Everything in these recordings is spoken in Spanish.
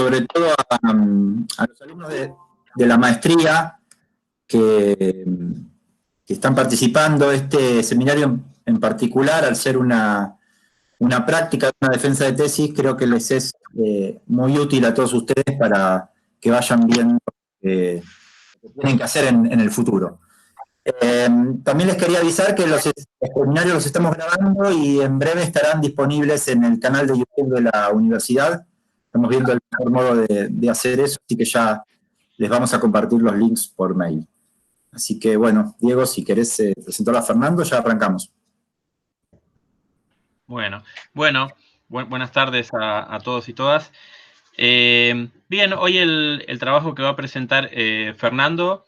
sobre todo a los alumnos de la maestría que están participando. Este seminario en particular, al ser una práctica, una defensa de tesis, creo que les es muy útil a todos ustedes para que vayan viendo lo que tienen que hacer en el futuro. También les quería avisar que los seminarios los estamos grabando y en breve estarán disponibles en el canal de YouTube de la universidad. Estamos viendo el mejor modo de hacer eso, así que ya les vamos a compartir los links por mail. Así que bueno, Diego, si querés presentar a Fernando, ya arrancamos. Bueno, buenas tardes a todos y todas. Bien, hoy el trabajo que va a presentar Fernando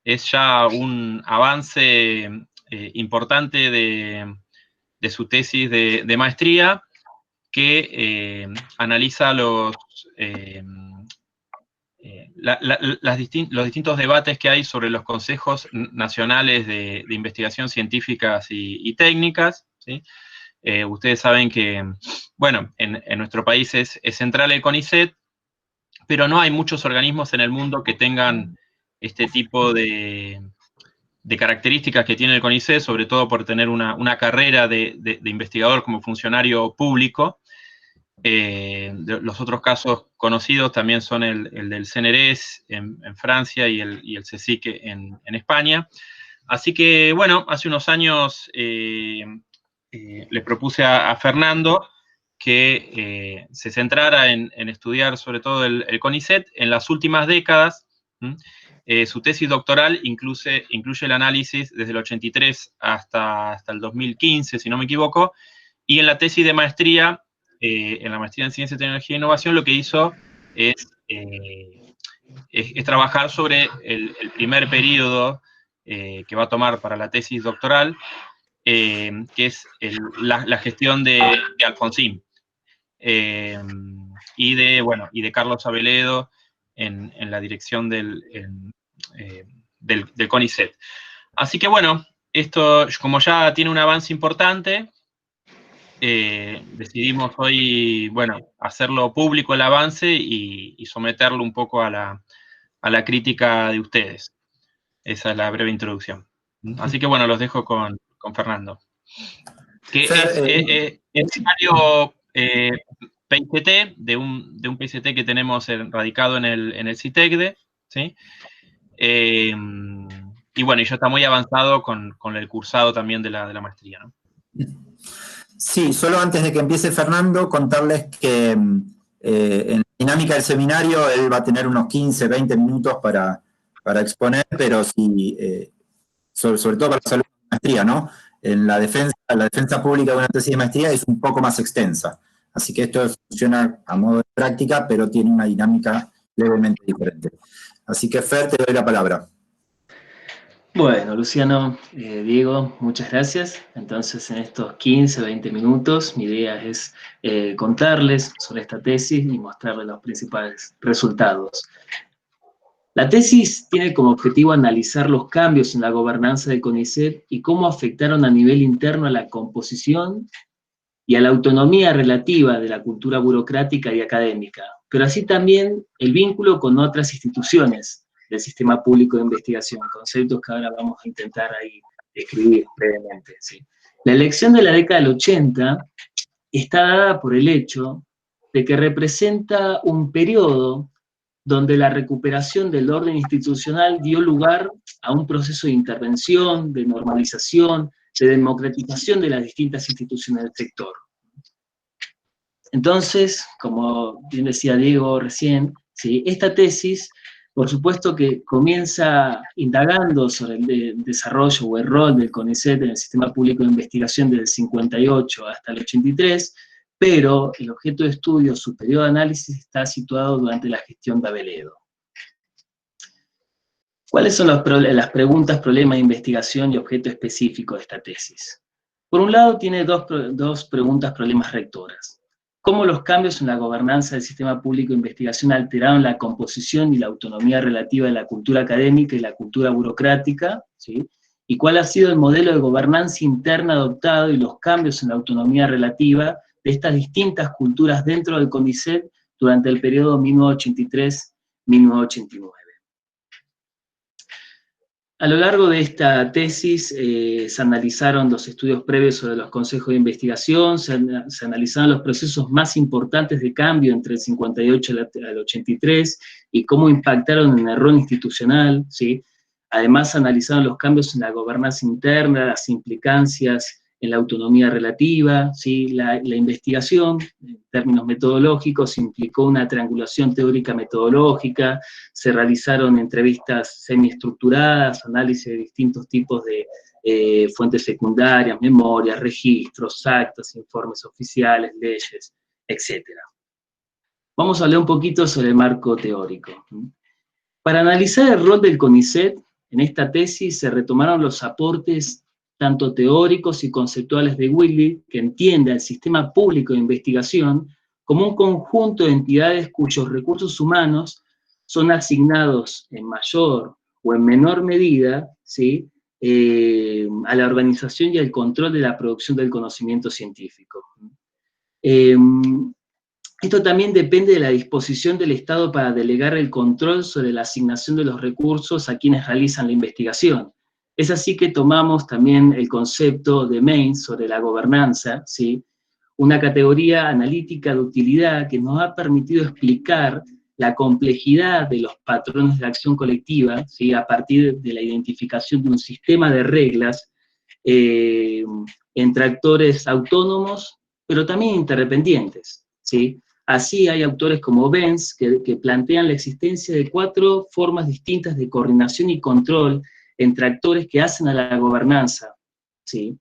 es ya un avance importante de su tesis de maestría, que analiza los distintos debates que hay sobre los consejos nacionales de investigación científicas y técnicas, ¿sí? Ustedes saben que, bueno, en nuestro país es central el CONICET, pero no hay muchos organismos en el mundo que tengan este tipo de características que tiene el CONICET, sobre todo por tener una carrera de investigador como funcionario público. Los otros casos conocidos también son el del CNRS en Francia y el CSIC en España. Así que, bueno, hace unos años le propuse a Fernando que se centrara en estudiar sobre todo el CONICET. En las últimas décadas, su tesis doctoral incluye el análisis desde el 83 hasta el 2015, si no me equivoco, y en la tesis de maestría, en la maestría en Ciencia, Tecnología e Innovación, lo que hizo es trabajar sobre el primer periodo que va a tomar para la tesis doctoral, que es la gestión de Alfonsín, y de Carlos Aveledo en la dirección del CONICET. Así que bueno, esto, como ya tiene un avance importante, decidimos hoy, bueno, hacerlo público el avance y someterlo un poco a la crítica de ustedes. Esa es la breve introducción. Así que bueno, los dejo con Fernando. Que es escenario PICT, de un PICT que tenemos radicado en el CITECDE, ¿sí? Y bueno, y ya está muy avanzado con el cursado también de la maestría, ¿no? Sí, solo antes de que empiece Fernando, contarles que en la dinámica del seminario él va a tener unos 15, 20 minutos para exponer, pero sí, sobre todo para los alumnos de maestría, ¿no? En la defensa pública de una tesis de maestría es un poco más extensa. Así que esto funciona a modo de práctica, pero tiene una dinámica levemente diferente. Así que, Fer, te doy la palabra. Bueno, Luciano, Diego, muchas gracias. Entonces, en estos 15, 20 minutos, mi idea es contarles sobre esta tesis y mostrarles los principales resultados. La tesis tiene como objetivo analizar los cambios en la gobernanza del CONICET y cómo afectaron a nivel interno a la composición y a la autonomía relativa de la cultura burocrática y académica, pero así también el vínculo con otras instituciones del sistema público de investigación, conceptos que ahora vamos a intentar ahí describir brevemente. ¿Sí? La elección de la década del 80 está dada por el hecho de que representa un periodo donde la recuperación del orden institucional dio lugar a un proceso de intervención, de normalización, de democratización de las distintas instituciones del sector. Entonces, como bien decía Diego recién, ¿sí? Esta tesis, por supuesto que comienza indagando sobre el desarrollo o el rol del CONICET en el sistema público de investigación desde el 58 hasta el 83, pero el objeto de estudio, su periodo de análisis, está situado durante la gestión de Aveledo. ¿Cuáles son las preguntas, problemas de investigación y objeto específico de esta tesis? Por un lado, tiene dos preguntas, problemas rectoras. ¿Cómo los cambios en la gobernanza del sistema público de investigación alteraron la composición y la autonomía relativa de la cultura académica y la cultura burocrática? ¿Sí? ¿Y cuál ha sido el modelo de gobernanza interna adoptado y los cambios en la autonomía relativa de estas distintas culturas dentro del CONICET durante el periodo 1983-1989. A lo largo de esta tesis se analizaron los estudios previos sobre los consejos de investigación, se analizaron los procesos más importantes de cambio entre el 58 al 83 y cómo impactaron en el rol institucional, ¿sí? Además se analizaron los cambios en la gobernanza interna, las implicancias en la autonomía relativa, ¿sí? La investigación, en términos metodológicos, implicó una triangulación teórica metodológica, se realizaron entrevistas semiestructuradas, análisis de distintos tipos de fuentes secundarias, memorias, registros, actas, informes oficiales, leyes, etc. Vamos a hablar un poquito sobre el marco teórico. Para analizar el rol del CONICET, en esta tesis se retomaron los aportes tanto teóricos y conceptuales de Whitley, que entiende al sistema público de investigación como un conjunto de entidades cuyos recursos humanos son asignados en mayor o en menor medida, ¿sí? A la organización y al control de la producción del conocimiento científico. Esto también depende de la disposición del Estado para delegar el control sobre la asignación de los recursos a quienes realizan la investigación. Es así que tomamos también el concepto de Maynes sobre la gobernanza, ¿sí? Una categoría analítica de utilidad que nos ha permitido explicar la complejidad de los patrones de acción colectiva, ¿sí? A partir de la identificación de un sistema de reglas entre actores autónomos, pero también interdependientes, ¿sí? Así hay autores como Benz que plantean la existencia de 4 formas distintas de coordinación y control entre actores que hacen a la gobernanza, ¿sí?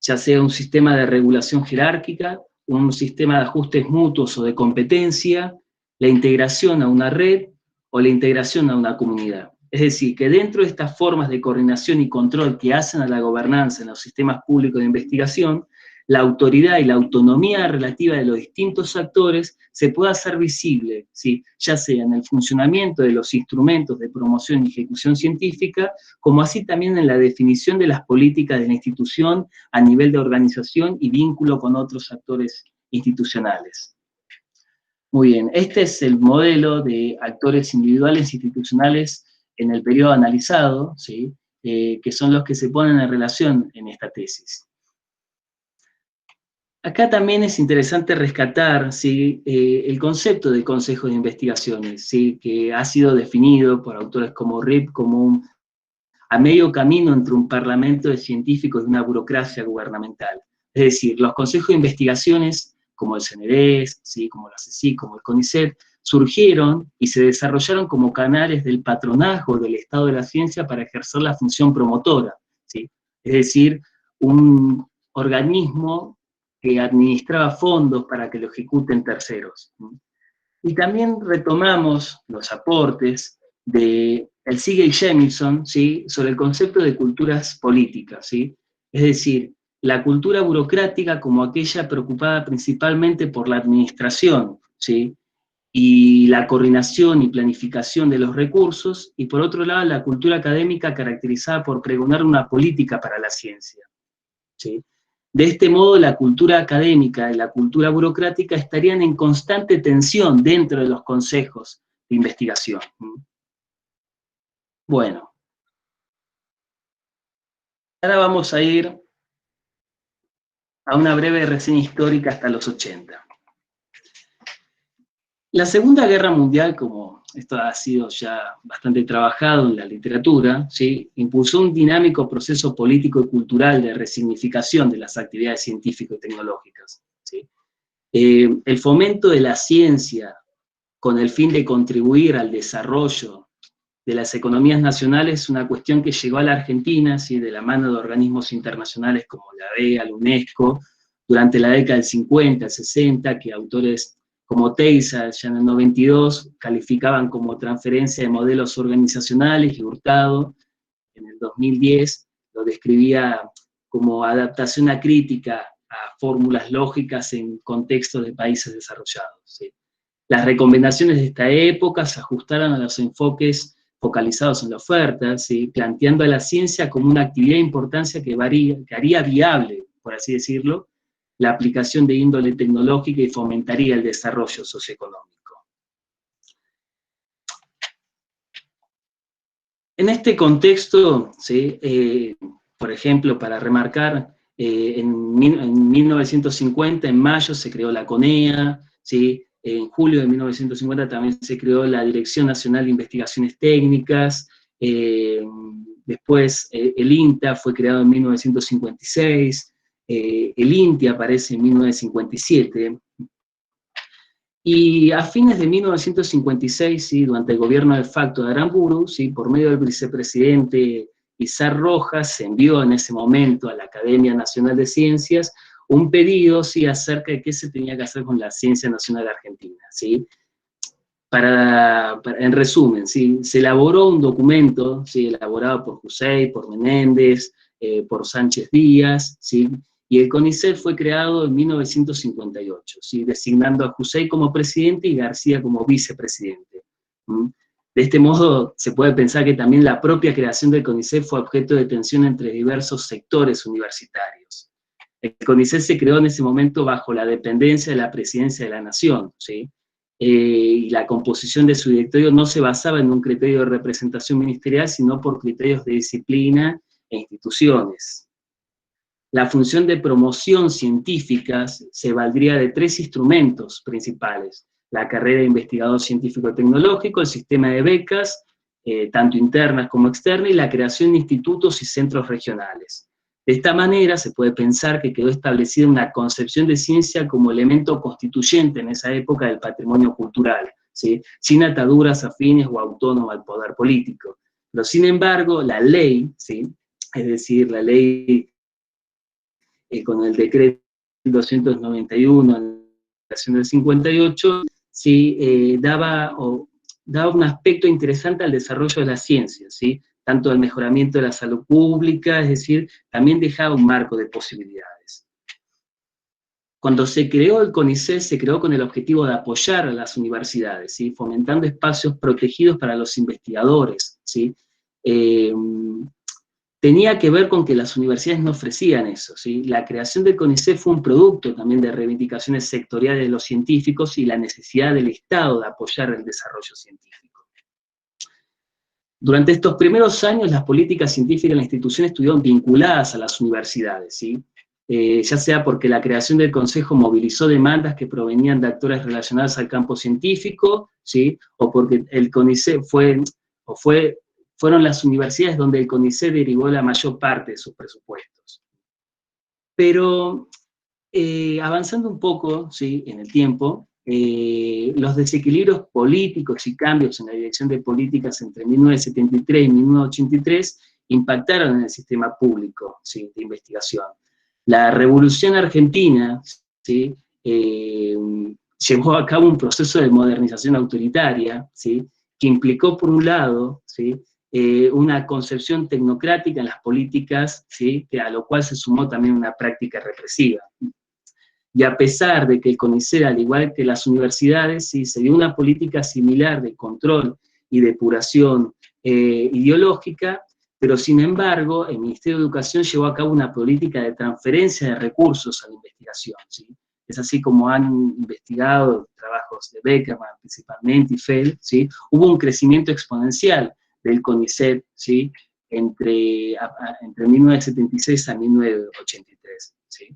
Ya sea un sistema de regulación jerárquica, un sistema de ajustes mutuos o de competencia, la integración a una red o la integración a una comunidad. Es decir, que dentro de estas formas de coordinación y control que hacen a la gobernanza en los sistemas públicos de investigación, la autoridad y la autonomía relativa de los distintos actores se puede hacer visible, ¿sí? Ya sea en el funcionamiento de los instrumentos de promoción y ejecución científica, como así también en la definición de las políticas de la institución a nivel de organización y vínculo con otros actores institucionales. Muy bien, este es el modelo de actores individuales e institucionales en el periodo analizado, ¿sí? Que son los que se ponen en relación en esta tesis. Acá también es interesante rescatar, ¿sí? El concepto de consejo de investigaciones, ¿sí? Que ha sido definido por autores como Rip como a medio camino entre un parlamento de científicos y una burocracia gubernamental. Es decir, los consejos de investigaciones, como el CNRS, ¿sí? Como la CSIC, como el CONICET, surgieron y se desarrollaron como canales del patronazgo del Estado de la ciencia para ejercer la función promotora, ¿sí? Es decir, un organismo que administraba fondos para que lo ejecuten terceros. Y también retomamos los aportes de el Siegel Jamison, ¿sí? Sobre el concepto de culturas políticas, ¿sí? Es decir, la cultura burocrática como aquella preocupada principalmente por la administración, ¿sí? Y la coordinación y planificación de los recursos, y por otro lado la cultura académica caracterizada por pregonar una política para la ciencia, ¿sí? De este modo, la cultura académica y la cultura burocrática estarían en constante tensión dentro de los consejos de investigación. Bueno, ahora vamos a ir a una breve reseña histórica hasta los 80. La Segunda Guerra Mundial, como esto ha sido ya bastante trabajado en la literatura, ¿sí? Impulsó un dinámico proceso político y cultural de resignificación de las actividades científicas y tecnológicas, ¿sí? El fomento de la ciencia con el fin de contribuir al desarrollo de las economías nacionales es una cuestión que llegó a la Argentina, ¿sí? De la mano de organismos internacionales como la BEA, la UNESCO, durante la década del 50, 60, que autores como Teiza, ya en el 92, calificaban como transferencia de modelos organizacionales, y Hurtado, en el 2010, lo describía como adaptación acrítica a fórmulas lógicas en contextos de países desarrollados, ¿sí? Las recomendaciones de esta época se ajustaron a los enfoques focalizados en la oferta, ¿sí? Planteando a la ciencia como una actividad de importancia que haría viable, por así decirlo, la aplicación de índole tecnológica y fomentaría el desarrollo socioeconómico. En este contexto, ¿sí? Por ejemplo, para remarcar, en 1950, en mayo, se creó la CONEA, ¿sí? En julio de 1950 también se creó la Dirección Nacional de Investigaciones Técnicas, después el INTA fue creado en 1956, el INTI aparece en 1957, y a fines de 1956, ¿sí? Durante el gobierno de facto de Aramburu, ¿sí? Por medio del vicepresidente Izar Rojas, se envió en ese momento a la Academia Nacional de Ciencias un pedido, ¿sí? Acerca de qué se tenía que hacer con la ciencia nacional argentina, ¿sí? En resumen, ¿sí? Se elaboró un documento, ¿sí? Elaborado por Jusey, por Menéndez, por Sánchez Díaz, ¿sí? Y el CONICET fue creado en 1958, ¿sí? Designando a Jusey como presidente y García como vicepresidente. ¿Mm? De este modo, se puede pensar que también la propia creación del CONICET fue objeto de tensión entre diversos sectores universitarios. El CONICET se creó en ese momento bajo la dependencia de la Presidencia de la Nación, ¿sí? Y la composición de su directorio no se basaba en un criterio de representación ministerial, sino por criterios de disciplina e instituciones. La función de promoción científica se valdría de 3 instrumentos principales: la carrera de investigador científico-tecnológico, el sistema de becas, tanto internas como externas, y la creación de institutos y centros regionales. De esta manera se puede pensar que quedó establecida una concepción de ciencia como elemento constituyente en esa época del patrimonio cultural, ¿sí? Sin ataduras afines o autónoma al poder político. Pero sin embargo, la ley, ¿sí? Es decir, la ley con el decreto 291 en la del 58, ¿sí? Daba un aspecto interesante al desarrollo de la ciencia, ¿sí? Tanto al mejoramiento de la salud pública, es decir, también dejaba un marco de posibilidades. Cuando se creó el CONICET, se creó con el objetivo de apoyar a las universidades, ¿sí? Fomentando espacios protegidos para los investigadores, ¿sí? Tenía que ver con que las universidades no ofrecían eso, ¿sí? La creación del CONICET fue un producto también de reivindicaciones sectoriales de los científicos y la necesidad del Estado de apoyar el desarrollo científico. Durante estos primeros años, las políticas científicas en la institución estuvieron vinculadas a las universidades, ¿sí? Ya sea porque la creación del Consejo movilizó demandas que provenían de actores relacionados al campo científico, ¿sí? O porque el CONICET fueron las universidades donde el CONICET derivó la mayor parte de sus presupuestos. Pero avanzando un poco, ¿sí? En el tiempo, los desequilibrios políticos y cambios en la dirección de políticas entre 1973 y 1983 impactaron en el sistema público, ¿sí? De investigación. La Revolución Argentina, ¿sí? Llevó a cabo un proceso de modernización autoritaria, ¿sí? Que implicó, por un lado, ¿sí? Una concepción tecnocrática en las políticas, ¿sí? A lo cual se sumó también una práctica represiva. Y a pesar de que el CONICET, al igual que las universidades, ¿sí? Se dio una política similar de control y depuración ideológica, pero sin embargo, el Ministerio de Educación llevó a cabo una política de transferencia de recursos a la investigación, ¿sí? Es así como han investigado trabajos de Beckerman principalmente y Feld, ¿sí? Hubo un crecimiento exponencial del CONICET, ¿sí? Entre 1976 a 1983, ¿sí?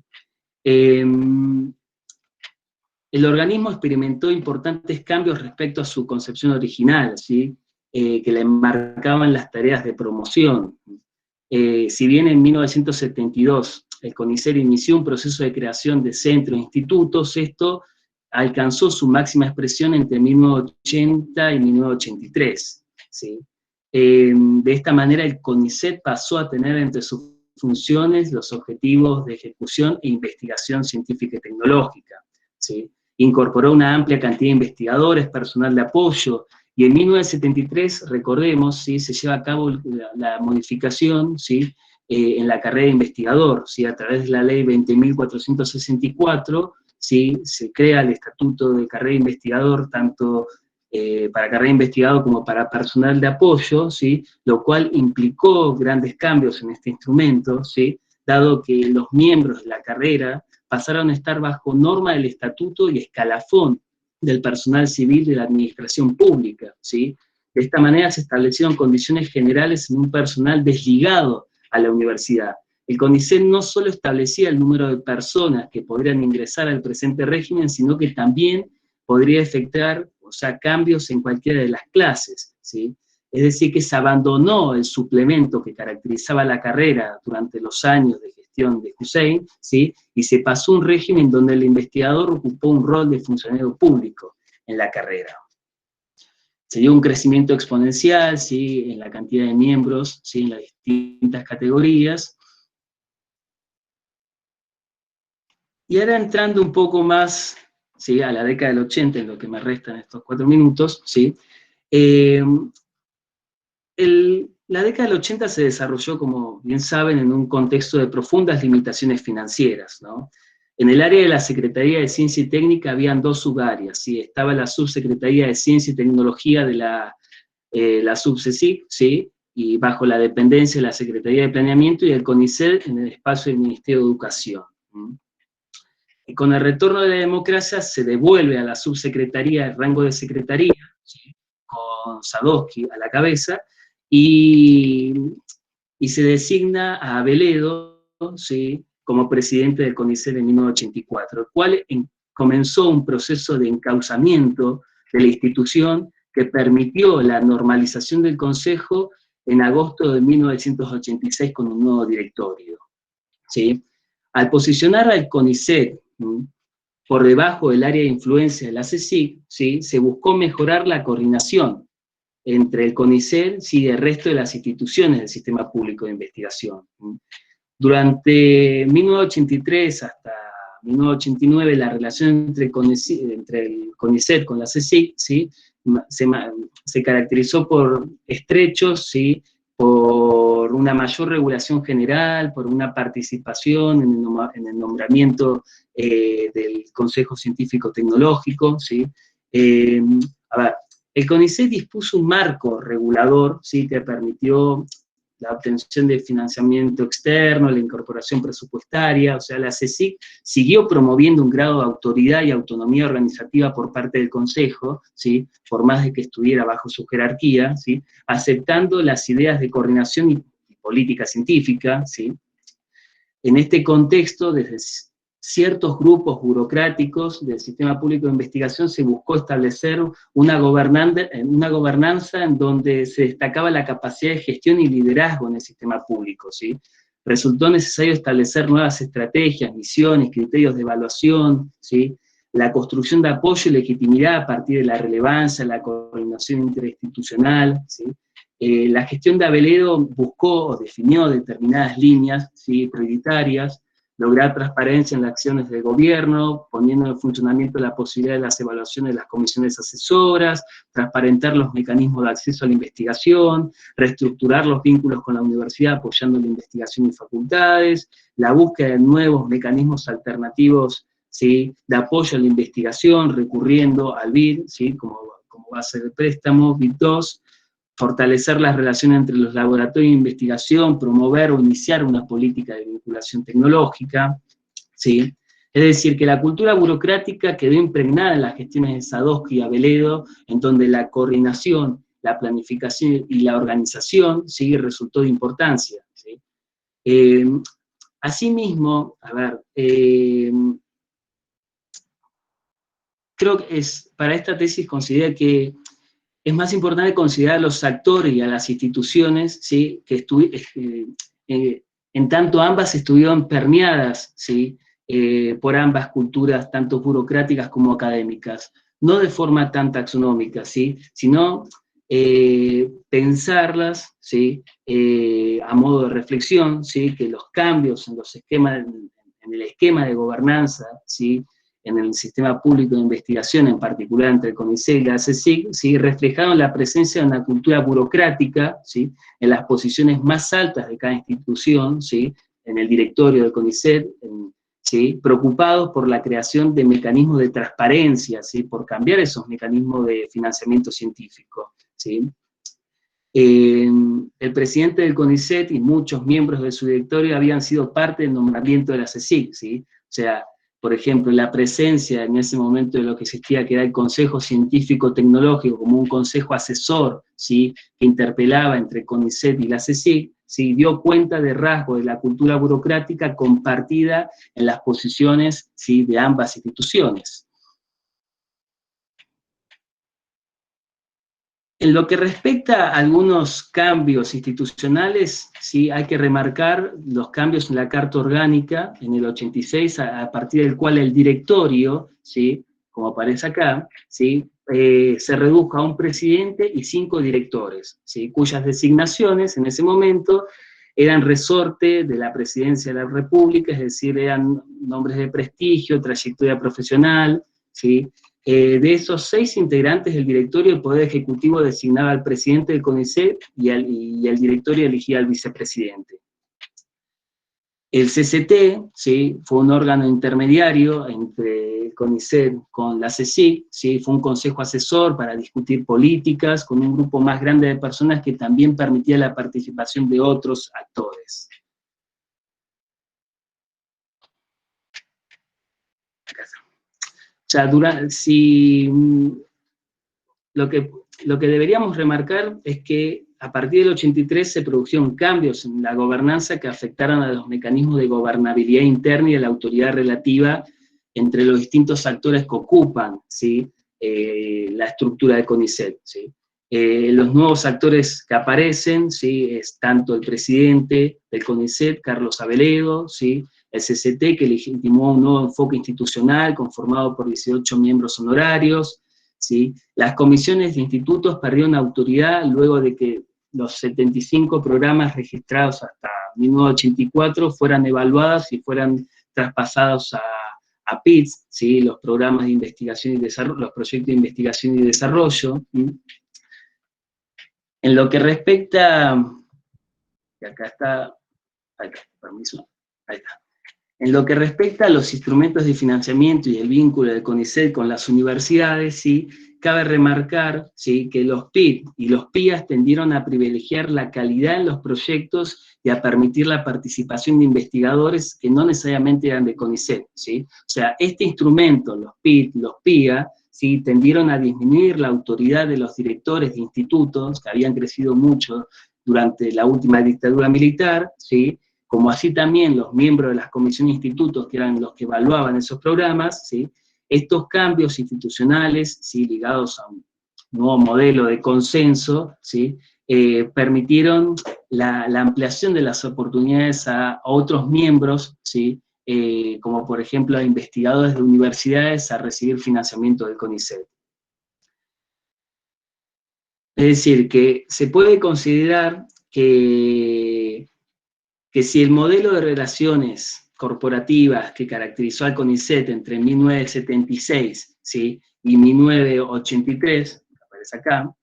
El organismo experimentó importantes cambios respecto a su concepción original, ¿sí? Que le enmarcaban las tareas de promoción. Si bien en 1972 el CONICET inició un proceso de creación de centros e institutos, esto alcanzó su máxima expresión entre 1980 y 1983, ¿sí? De esta manera el CONICET pasó a tener entre sus funciones los objetivos de ejecución e investigación científica y tecnológica, ¿sí? Incorporó una amplia cantidad de investigadores, personal de apoyo, y en 1973, recordemos, ¿sí? Se lleva a cabo la modificación, ¿sí? En la carrera de investigador, ¿sí? A través de la ley 20.464, ¿sí? Se crea el estatuto de carrera de investigador, tanto para carrera de investigador como para personal de apoyo, ¿sí? Lo cual implicó grandes cambios en este instrumento, ¿sí? Dado que los miembros de la carrera pasaron a estar bajo norma del estatuto y escalafón del personal civil de la administración pública, ¿sí? De esta manera se establecieron condiciones generales en un personal desligado a la universidad. El CONICET no solo establecía el número de personas que podrían ingresar al presente régimen, sino que también podría efectuar, o sea, cambios en cualquiera de las clases, ¿sí? Es decir, que se abandonó el suplemento que caracterizaba la carrera durante los años de gestión de Hussein, ¿sí? Y se pasó a un régimen donde el investigador ocupó un rol de funcionario público en la carrera. Se dio un crecimiento exponencial, ¿sí? En la cantidad de miembros, ¿sí? En las distintas categorías. Y ahora entrando un poco más, ¿sí? A la década del 80, en lo que me restan estos 4 minutos, ¿sí? La década del 80 se desarrolló, como bien saben, en un contexto de profundas limitaciones financieras, ¿no? En el área de la Secretaría de Ciencia y Técnica habían 2 subáreas, ¿sí? Estaba la Subsecretaría de Ciencia y Tecnología de la SUBCECIC, ¿sí? Y bajo la dependencia de la Secretaría de Planeamiento, y el CONICET en el espacio del Ministerio de Educación. Y con el retorno de la democracia se devuelve a la subsecretaría el rango de secretaría, ¿sí? Con Sadowski a la cabeza, y se designa a Aveledo, ¿sí? Como presidente del CONICET en 1984, el cual comenzó un proceso de encauzamiento de la institución que permitió la normalización del Consejo en agosto de 1986 con un nuevo directorio, ¿sí? Al posicionar al CONICET por debajo del área de influencia de la CSIC, ¿sí? Se buscó mejorar la coordinación entre el CONICET y el resto de las instituciones del sistema público de investigación. Durante 1983 hasta 1989, la relación entre el CONICET con la CSIC, ¿sí? se caracterizó por estrechos, ¿sí? Por una mayor regulación general, por una participación en el nombramiento del Consejo Científico Tecnológico, ¿sí? A ver, el CONICET dispuso un marco regulador, ¿sí? Que permitió la obtención de financiamiento externo, la incorporación presupuestaria, o sea, la CSIC siguió promoviendo un grado de autoridad y autonomía organizativa por parte del Consejo, ¿sí? Por más de que estuviera bajo su jerarquía, ¿sí? Aceptando las ideas de coordinación y política científica, ¿sí? En este contexto, desde ciertos grupos burocráticos del sistema público de investigación se buscó establecer una gobernanza en donde se destacaba la capacidad de gestión y liderazgo en el sistema público, ¿sí? Resultó necesario establecer nuevas estrategias, misiones, criterios de evaluación, ¿sí? La construcción de apoyo y legitimidad a partir de la relevancia, la coordinación interinstitucional, ¿sí? La gestión de Aveledo buscó o definió determinadas líneas, ¿sí? Prioritarias, lograr transparencia en las acciones del gobierno, poniendo en funcionamiento la posibilidad de las evaluaciones de las comisiones asesoras, transparentar los mecanismos de acceso a la investigación, reestructurar los vínculos con la universidad apoyando la investigación y facultades, la búsqueda de nuevos mecanismos alternativos, ¿sí? De apoyo a la investigación, recurriendo al BID, ¿sí? como base de préstamo, BID 2, fortalecer las relaciones entre los laboratorios de investigación, promover o iniciar una política de vinculación tecnológica, ¿sí? Es decir, que la cultura burocrática quedó impregnada en las gestiones de Sadowski y Aveledo, en donde la coordinación, la planificación y la organización, ¿sí? Resultó de importancia, ¿sí? Asimismo, a ver, creo que para esta tesis considero que es más importante considerar a los actores y a las instituciones, ¿sí? Que en tanto ambas estuvieron permeadas, ¿sí? Por ambas culturas, tanto burocráticas como académicas, no de forma tan taxonómica, ¿sí? Sino pensarlas, ¿sí? A modo de reflexión, ¿sí? Que los cambios en los esquemas, en el esquema de gobernanza, ¿sí? En el sistema público de investigación, en particular entre el CONICET y la CSIC, ¿sí? Reflejaron la presencia de una cultura burocrática, ¿sí? En las posiciones más altas de cada institución, ¿sí? En el directorio del CONICET, ¿sí? Preocupados por la creación de mecanismos de transparencia, ¿sí? Por cambiar esos mecanismos de financiamiento científico, ¿sí? El presidente del CONICET y muchos miembros de su directorio habían sido parte del nombramiento de la CSIC, ¿sí? O sea, por ejemplo, la presencia en ese momento de lo que existía, que era el Consejo Científico Tecnológico, como un consejo asesor, ¿sí?, que interpelaba entre CONICET y la CSIC, ¿sí?, dio cuenta de rasgos de la cultura burocrática compartida en las posiciones, ¿sí?, de ambas instituciones. En lo que respecta a algunos cambios institucionales, sí, hay que remarcar los cambios en la Carta Orgánica en el 86, a partir del cual el directorio, sí, como aparece acá, sí, se redujo a un presidente y 5 directores, sí, cuyas designaciones en ese momento eran resorte de la Presidencia de la República, es decir, eran nombres de prestigio, trayectoria profesional, ¿sí? De esos 6 integrantes del directorio, el Poder Ejecutivo designaba al presidente del CONICET y el directorio elegía al vicepresidente. El CCT, ¿sí?, fue un órgano intermediario entre el CONICET con la CSIC, ¿sí?, fue un consejo asesor para discutir políticas con un grupo más grande de personas que también permitía la participación de otros actores. O sea, lo que deberíamos remarcar es que a partir del 83 se produjeron cambios en la gobernanza que afectaron a los mecanismos de gobernabilidad interna y a la autoridad relativa entre los distintos actores que ocupan, ¿sí?, la estructura de CONICET, ¿sí? Los nuevos actores que aparecen, ¿sí?, es tanto el presidente del CONICET, Carlos Aveledo, ¿sí?, el CCT, que legitimó un nuevo enfoque institucional conformado por 18 miembros honorarios, ¿sí? Las comisiones de institutos perdieron autoridad luego de que los 75 programas registrados hasta 1984 fueran evaluados y fueran traspasados a PIDS, ¿sí?, los programas de investigación y desarrollo, los proyectos de investigación y desarrollo. En lo que respecta, y acá está, ahí está, permiso, ahí está. En lo que respecta a los instrumentos de financiamiento y el vínculo de CONICET con las universidades, ¿sí?, cabe remarcar, ¿sí?, que los PID y los PIAs tendieron a privilegiar la calidad en los proyectos y a permitir la participación de investigadores que no necesariamente eran de CONICET, ¿sí? O sea, este instrumento, los PID, los PIA, ¿sí?, tendieron a disminuir la autoridad de los directores de institutos, que habían crecido mucho durante la última dictadura militar, ¿sí?, como así también los miembros de las comisiones de institutos, que eran los que evaluaban esos programas, ¿sí? Estos cambios institucionales, ¿sí?, ligados a un nuevo modelo de consenso, ¿sí?, permitieron la ampliación de las oportunidades a otros miembros, ¿sí?, como por ejemplo a investigadores de universidades a recibir financiamiento del CONICET. Es decir, que se puede considerar que si el modelo de relaciones corporativas que caracterizó al CONICET entre 1976, ¿sí?, y 1983, que aparece acá,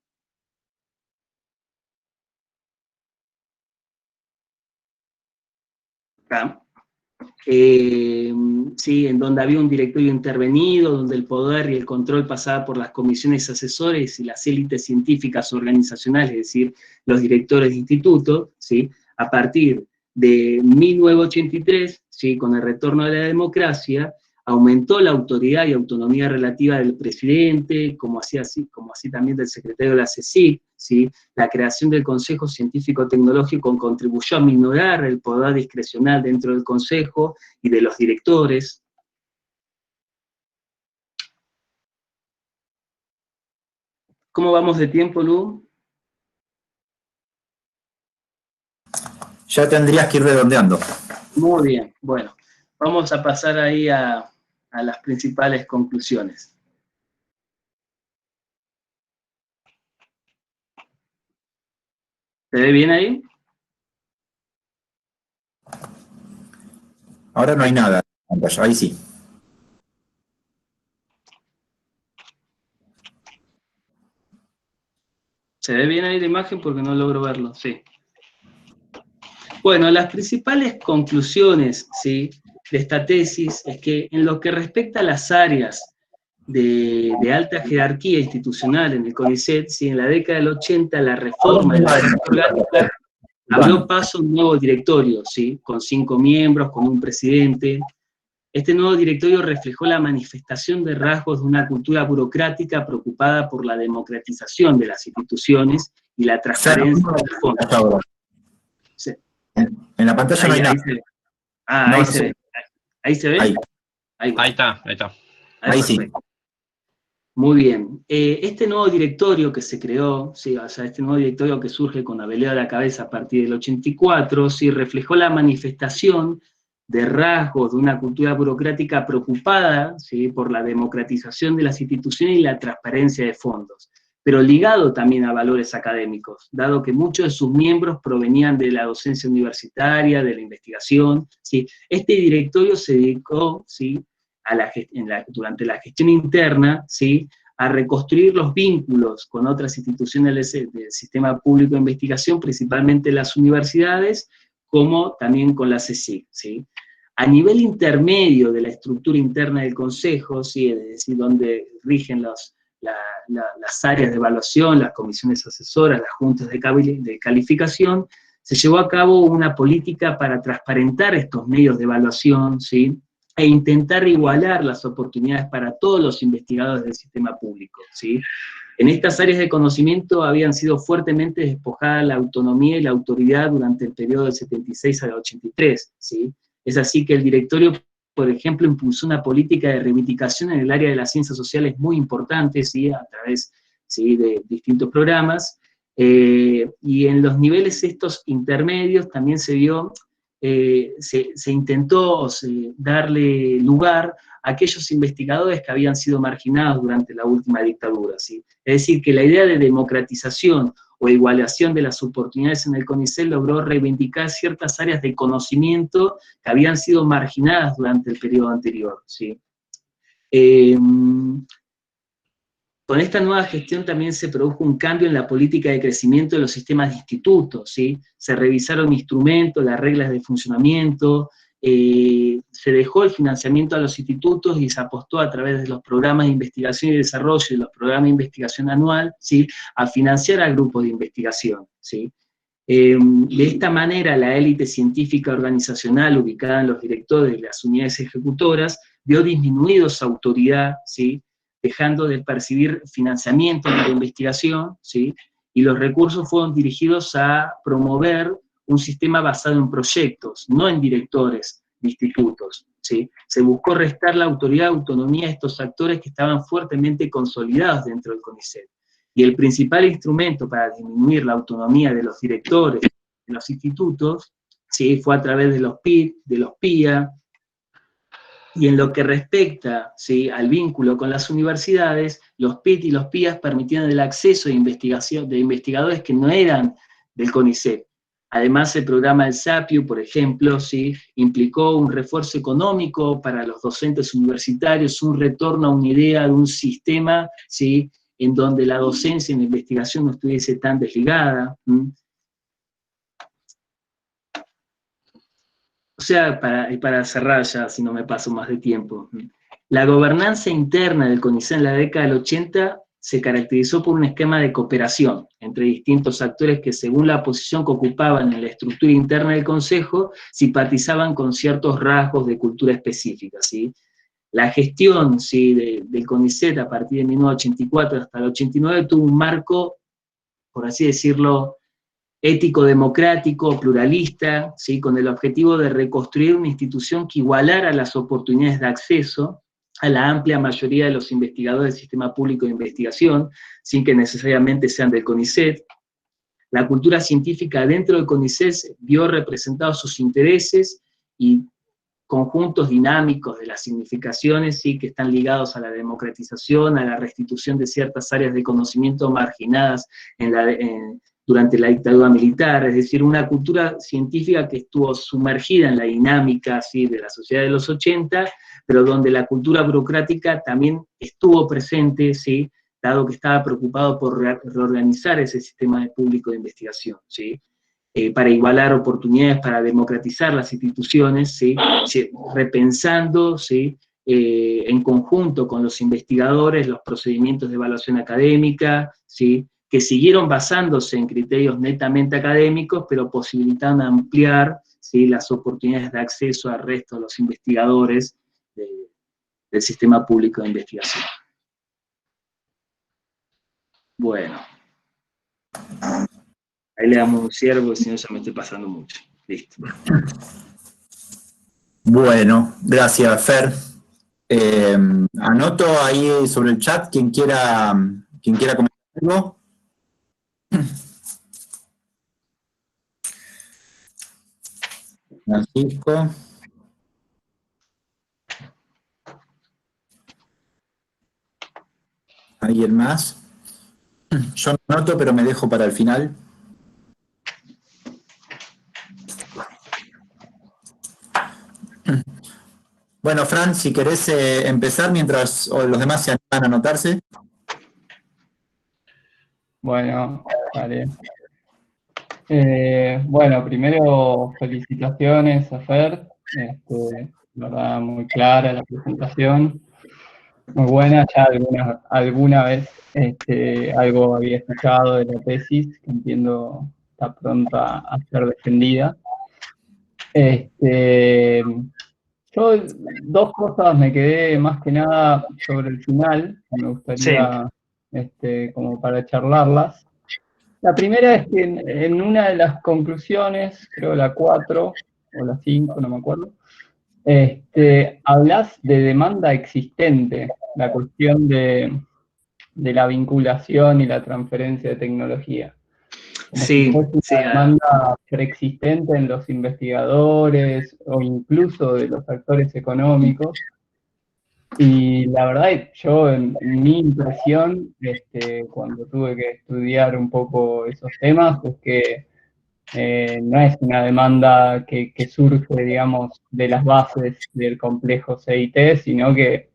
sí, en donde había un directorio intervenido, donde el poder y el control pasaba por las comisiones asesores y las élites científicas organizacionales, es decir, los directores de instituto, ¿sí?, a partir de 1983, ¿sí?, con el retorno de la democracia, aumentó la autoridad y autonomía relativa del presidente, como así también del secretario de la CSIC, ¿sí? La creación del Consejo Científico Tecnológico contribuyó a minorar el poder discrecional dentro del Consejo y de los directores. ¿Cómo vamos de tiempo, Lu? Ya tendrías que ir redondeando. Muy bien, bueno, vamos a pasar ahí a las principales conclusiones. ¿Se ve bien ahí? Ahora no hay nada, ahí sí. ¿Se ve bien ahí la imagen? Porque no logro verlo, sí. Bueno, las principales conclusiones, ¿sí?, de esta tesis es que en lo que respecta a las áreas de alta jerarquía institucional en el CONICET, ¿sí?, en la década del 80 la reforma de la Carta Orgánica abrió paso a un nuevo directorio, ¿sí?, con 5 miembros, con un presidente. Este nuevo directorio reflejó la manifestación de rasgos de una cultura burocrática preocupada por la democratización de las instituciones y la transparencia de los fondos. Sí. En la pantalla no hay nada. Se ve. Ah, ahí se ve. ¿Ahí se ve? Ahí está. Ahí sí. Muy bien. Este nuevo directorio que se creó, sí, o sea, este nuevo directorio que surge con Abeleo a la cabeza a partir del 84, sí, reflejó la manifestación de rasgos de una cultura burocrática preocupada, ¿sí?, por la democratización de las instituciones y la transparencia de fondos, pero ligado también a valores académicos, dado que muchos de sus miembros provenían de la docencia universitaria, de la investigación, ¿sí? Este directorio se dedicó, ¿sí?, durante la gestión interna, ¿sí?, a reconstruir los vínculos con otras instituciones del sistema público de investigación, principalmente las universidades, como también con la CSIC, ¿sí? A nivel intermedio de la estructura interna del Consejo, ¿sí?, es decir, donde rigen las áreas de evaluación, las comisiones asesoras, las juntas de calificación, se llevó a cabo una política para transparentar estos medios de evaluación, ¿sí?, e intentar igualar las oportunidades para todos los investigadores del sistema público, ¿sí? En estas áreas de conocimiento habían sido fuertemente despojadas la autonomía y la autoridad durante el periodo del 76 al 83, ¿sí? Es así que el directorio, por ejemplo, impulsó una política de reivindicación en el área de las ciencias sociales muy importante, ¿sí?, a través, ¿sí?, de distintos programas, y en los niveles estos intermedios también se vio, se intentó darle lugar a aquellos investigadores que habían sido marginados durante la última dictadura, ¿sí? Es decir, que la idea de democratización o igualación de las oportunidades en el CONICET logró reivindicar ciertas áreas de conocimiento que habían sido marginadas durante el periodo anterior, ¿sí? Con esta nueva gestión también se produjo un cambio en la política de crecimiento de los sistemas de institutos, ¿sí? Se revisaron instrumentos, las reglas de funcionamiento, se dejó el financiamiento a los institutos y se apostó a través de los programas de investigación y desarrollo y los programas de investigación anual, ¿sí?, a financiar a grupos de investigación, ¿sí? De esta manera, la élite científica organizacional ubicada en los directores de las unidades ejecutoras vio disminuido su autoridad, ¿sí?, dejando de percibir financiamiento para investigación, ¿sí?, y los recursos fueron dirigidos a promover un sistema basado en proyectos, no en directores de institutos, ¿sí? Se buscó restar la autoridad y autonomía a estos actores que estaban fuertemente consolidados dentro del CONICET. Y el principal instrumento para disminuir la autonomía de los directores de los institutos, ¿sí?, fue a través de los PIT, de los PIA, y en lo que respecta, ¿sí?, al vínculo con las universidades, los PIT y los PIAs permitían el acceso de investigadores que no eran del CONICET. Además, el programa del SAPIU, por ejemplo, ¿sí?, implicó un refuerzo económico para los docentes universitarios, un retorno a una idea de un sistema, ¿sí?, en donde la docencia y la investigación no estuviese tan desligada. O sea, para cerrar ya, si no me paso más de tiempo, la gobernanza interna del CONICET en la década del 80 se caracterizó por un esquema de cooperación entre distintos actores que, según la posición que ocupaban en la estructura interna del Consejo, simpatizaban con ciertos rasgos de cultura específica, ¿sí? La gestión, ¿sí?, del CONICET a partir de 1984 hasta el 89 tuvo un marco, por así decirlo, ético-democrático, pluralista, ¿sí?, con el objetivo de reconstruir una institución que igualara las oportunidades de acceso a la amplia mayoría de los investigadores del sistema público de investigación, sin que necesariamente sean del CONICET. La cultura científica dentro del CONICET vio representados sus intereses y conjuntos dinámicos de las significaciones, ¿sí?, que están ligados a la democratización, a la restitución de ciertas áreas de conocimiento marginadas durante la dictadura militar, es decir, una cultura científica que estuvo sumergida en la dinámica, ¿sí?, de la sociedad de los 80, pero donde la cultura burocrática también estuvo presente, ¿sí?, dado que estaba preocupado por reorganizar ese sistema público de investigación, ¿sí?, para igualar oportunidades, para democratizar las instituciones, ¿sí?, repensando, ¿sí?, en conjunto con los investigadores los procedimientos de evaluación académica, ¿sí?, que siguieron basándose en criterios netamente académicos, pero posibilitaron ampliar, ¿sí?, las oportunidades de acceso al resto de los investigadores del sistema público de investigación. Bueno, ahí le damos un cierre, porque si no ya me estoy pasando mucho. Listo. Bueno, gracias, Fer. Anoto ahí sobre el chat quien quiera comentar algo. Francisco. ¿Alguien más? Yo no anoto, pero me dejo para el final. Bueno, Fran, si querés empezar mientras los demás se animan a anotarse. Bueno, vale. Bueno, primero felicitaciones a Fer, la verdad muy clara la presentación, muy buena, ya alguna vez algo había escuchado de la tesis, que entiendo está pronta a ser defendida. Yo dos cosas me quedé más que nada sobre el final, que me gustaría como para charlarlas. La primera es que en una de las conclusiones, creo la 4 o la 5, no me acuerdo, hablas de demanda existente, la cuestión de la vinculación y la transferencia de tecnología. Como si fuese una demanda preexistente en los investigadores o incluso de los actores económicos. Y la verdad, yo, en mi impresión, cuando tuve que estudiar un poco esos temas, es que no es una demanda que surge, digamos, de las bases del complejo CIT, sino que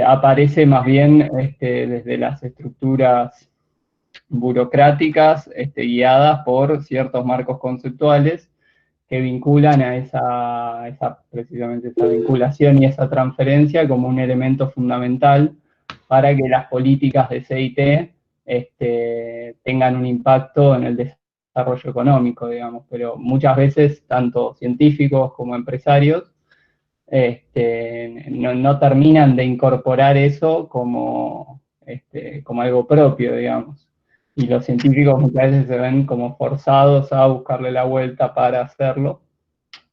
aparece más bien desde las estructuras burocráticas, guiadas por ciertos marcos conceptuales que vinculan a precisamente esa vinculación y esa transferencia como un elemento fundamental para que las políticas de CIT tengan un impacto en el desarrollo económico, digamos, pero muchas veces tanto científicos como empresarios no terminan de incorporar eso como algo propio, digamos. Y los científicos muchas veces se ven como forzados a buscarle la vuelta para hacerlo.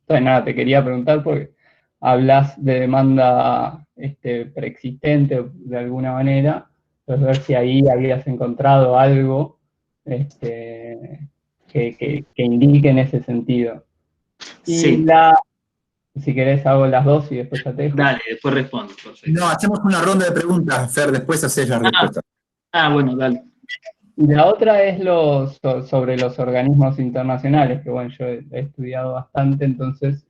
Entonces, nada, te quería preguntar porque hablas de demanda preexistente de alguna manera, entonces ver si ahí habías encontrado algo que indique en ese sentido. Sí. Y si querés hago las dos y después ya te dejo. Dale, después respondo. Perfecto. No, hacemos una ronda de preguntas, Fer, después haces la respuesta. Bueno, dale. Y la otra es sobre los organismos internacionales, que bueno, yo he estudiado bastante, entonces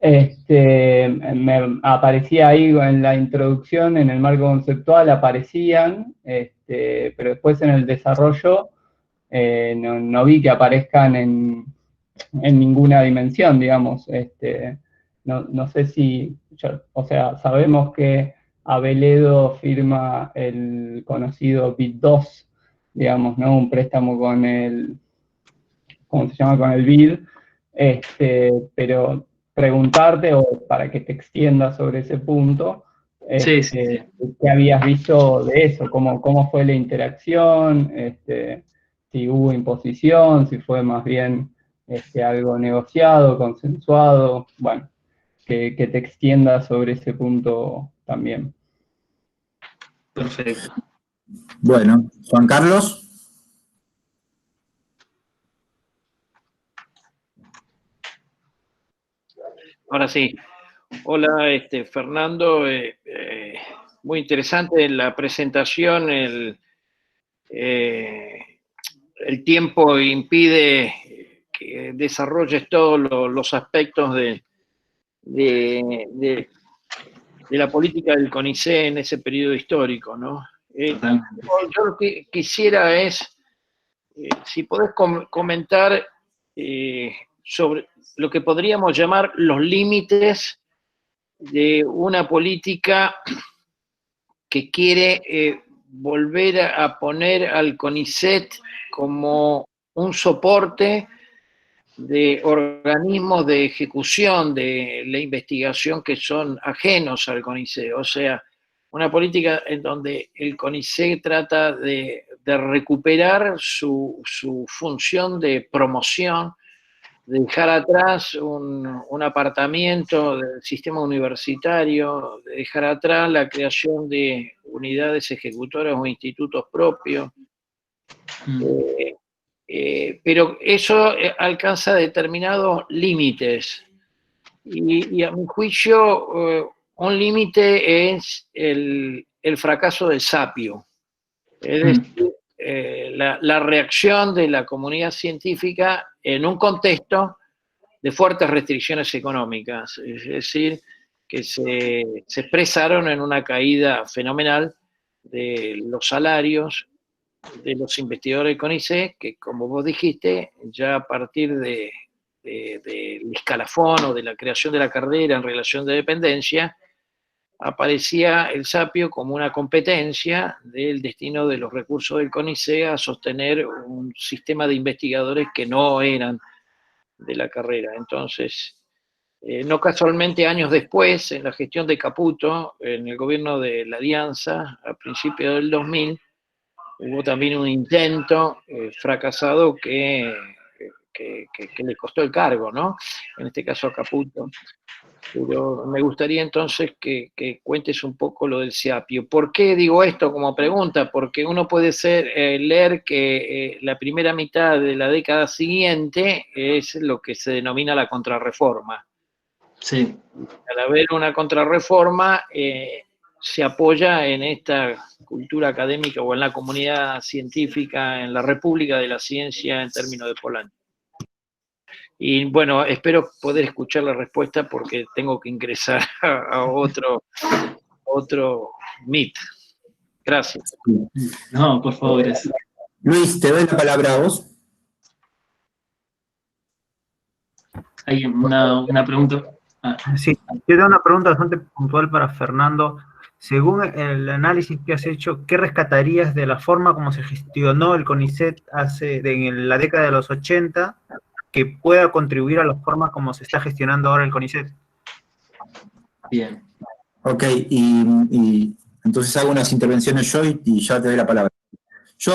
me aparecía ahí en la introducción, en el marco conceptual aparecían, pero después en el desarrollo no vi que aparezcan en ninguna dimensión, digamos. No sé si, o sea, sabemos que Aveledo firma el conocido BID 2, digamos, ¿no? Un préstamo con el, ¿cómo se llama? Con el BID, pero preguntarte, o para que te extiendas sobre ese punto, Sí. ¿qué habías visto de eso? ¿Cómo fue la interacción? Si hubo imposición, si fue más bien algo negociado, consensuado, bueno, que te extiendas sobre ese punto también. Perfecto. Bueno, Juan Carlos. Ahora sí. Hola, Fernando. Muy interesante la presentación. El tiempo impide que desarrolles todos los aspectos de la política del CONICET en ese periodo histórico, ¿no? Yo lo que quisiera es, si podés comentar sobre lo que podríamos llamar los límites de una política que quiere volver a poner al CONICET como un soporte de organismos de ejecución de la investigación que son ajenos al CONICET. O sea, una política en donde el CONICET trata de recuperar su función de promoción, de dejar atrás un apartamiento del sistema universitario, de dejar atrás la creación de unidades ejecutoras o institutos propios. Pero eso alcanza determinados límites. Y a mi juicio, un límite es el fracaso del sapio. Es decir, la reacción de la comunidad científica en un contexto de fuertes restricciones económicas. Es decir, que se expresaron en una caída fenomenal de los salarios de los investigadores del CONICET, que como vos dijiste, ya a partir del escalafón o de la creación de la carrera en relación de dependencia, aparecía el sapio como una competencia del destino de los recursos del CONICET a sostener un sistema de investigadores que no eran de la carrera. Entonces, no casualmente años después, en la gestión de Caputo, en el gobierno de la Alianza, a principios del 2000, hubo también un intento fracasado que le costó el cargo, ¿no? En este caso a Caputo. Pero me gustaría entonces que cuentes un poco lo del sapio. ¿Por qué digo esto como pregunta? Porque uno puede leer que la primera mitad de la década siguiente es lo que se denomina la contrarreforma. Sí. Al haber una contrarreforma, se apoya en esta cultura académica o en la comunidad científica, en la República de la Ciencia en términos de Polanyi. Y bueno, espero poder escuchar la respuesta porque tengo que ingresar a otro Meet. Gracias. No, por favor, gracias. Luis, te doy la palabra a vos. ¿Hay una pregunta? Sí, yo tengo una pregunta bastante puntual para Fernando. Según el análisis que has hecho, ¿qué rescatarías de la forma como se gestionó el CONICET en la década de los 80 que pueda contribuir a la forma como se está gestionando ahora el CONICET? Bien. Ok, y entonces hago unas intervenciones yo y ya te doy la palabra. Yo,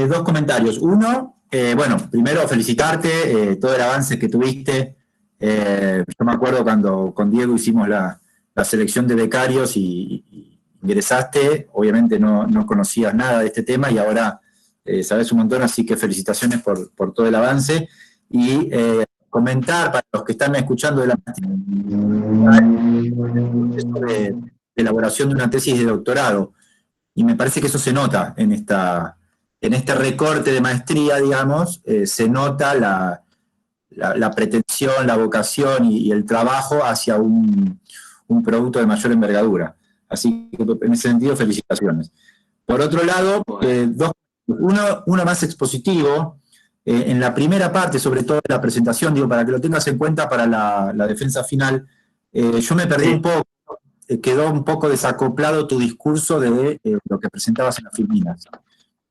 dos comentarios. Uno, bueno, primero felicitarte, todo el avance que tuviste. Yo me acuerdo cuando con Diego hicimos la selección de becarios y ingresaste, obviamente no conocías nada de este tema y ahora sabes un montón, así que felicitaciones por todo el avance. Y comentar para los que están escuchando el proceso de elaboración de una tesis de doctorado. Y me parece que eso se nota en este recorte de maestría, digamos, se nota la pretensión, la vocación y el trabajo hacia un producto de mayor envergadura. Así que en ese sentido, felicitaciones. Por otro lado, uno más expositivo, en la primera parte, sobre todo de la presentación, digo, para que lo tengas en cuenta para la defensa final, yo me perdí un poco, quedó un poco desacoplado tu discurso de lo que presentabas en las Filipinas.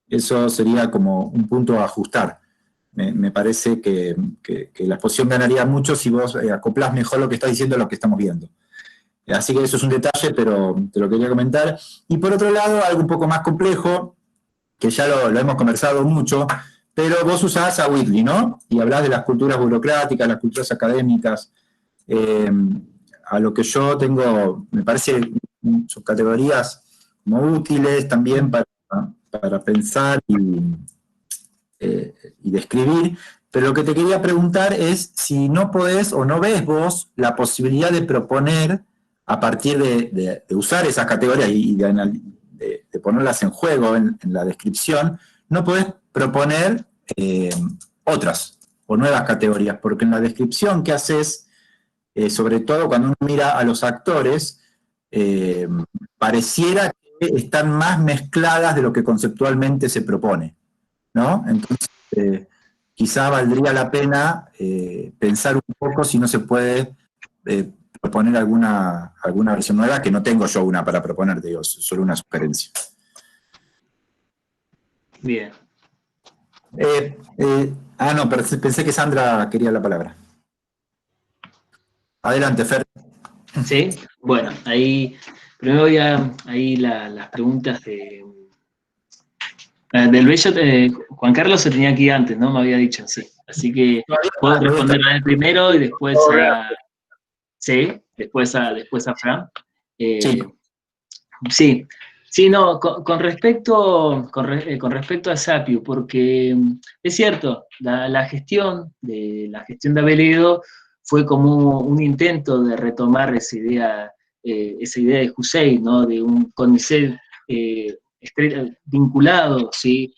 Eso sería como un punto a ajustar. Me parece que la exposición ganaría mucho si vos acoplás mejor lo que estás diciendo a lo que estamos viendo. Así que eso es un detalle, pero te lo quería comentar. Y por otro lado, algo un poco más complejo, que ya lo hemos conversado mucho, pero vos usás a Whitley, ¿no? Y hablás de las culturas burocráticas, las culturas académicas. A lo que yo tengo, me parece, sus categorías como útiles también para pensar y describir, pero lo que te quería preguntar es si no podés o no ves vos la posibilidad de proponer, a partir de usar esas categorías y de ponerlas en juego en la descripción, no podés proponer otras o nuevas categorías, porque en la descripción que haces, sobre todo cuando uno mira a los actores, pareciera que están más mezcladas de lo que conceptualmente se propone, ¿no? Entonces, quizá valdría la pena pensar un poco si no se puede proponer alguna versión nueva, que no tengo yo una para proponerte, digo, solo una sugerencia. Bien. No, pero pensé que Sandra quería la palabra. Adelante, Fer. Sí, bueno, ahí primero voy a ahí las preguntas del Bello. Juan Carlos se tenía que ir antes, ¿no? Me había dicho, sí. Así que puedo responder a él primero y después después a Fran. Sí. Sí, sí, no, con respecto a Sapio, porque es cierto, la gestión de Aveledo fue como un intento de retomar esa idea de Hussein, ¿no? De un CONICET vinculado, ¿sí?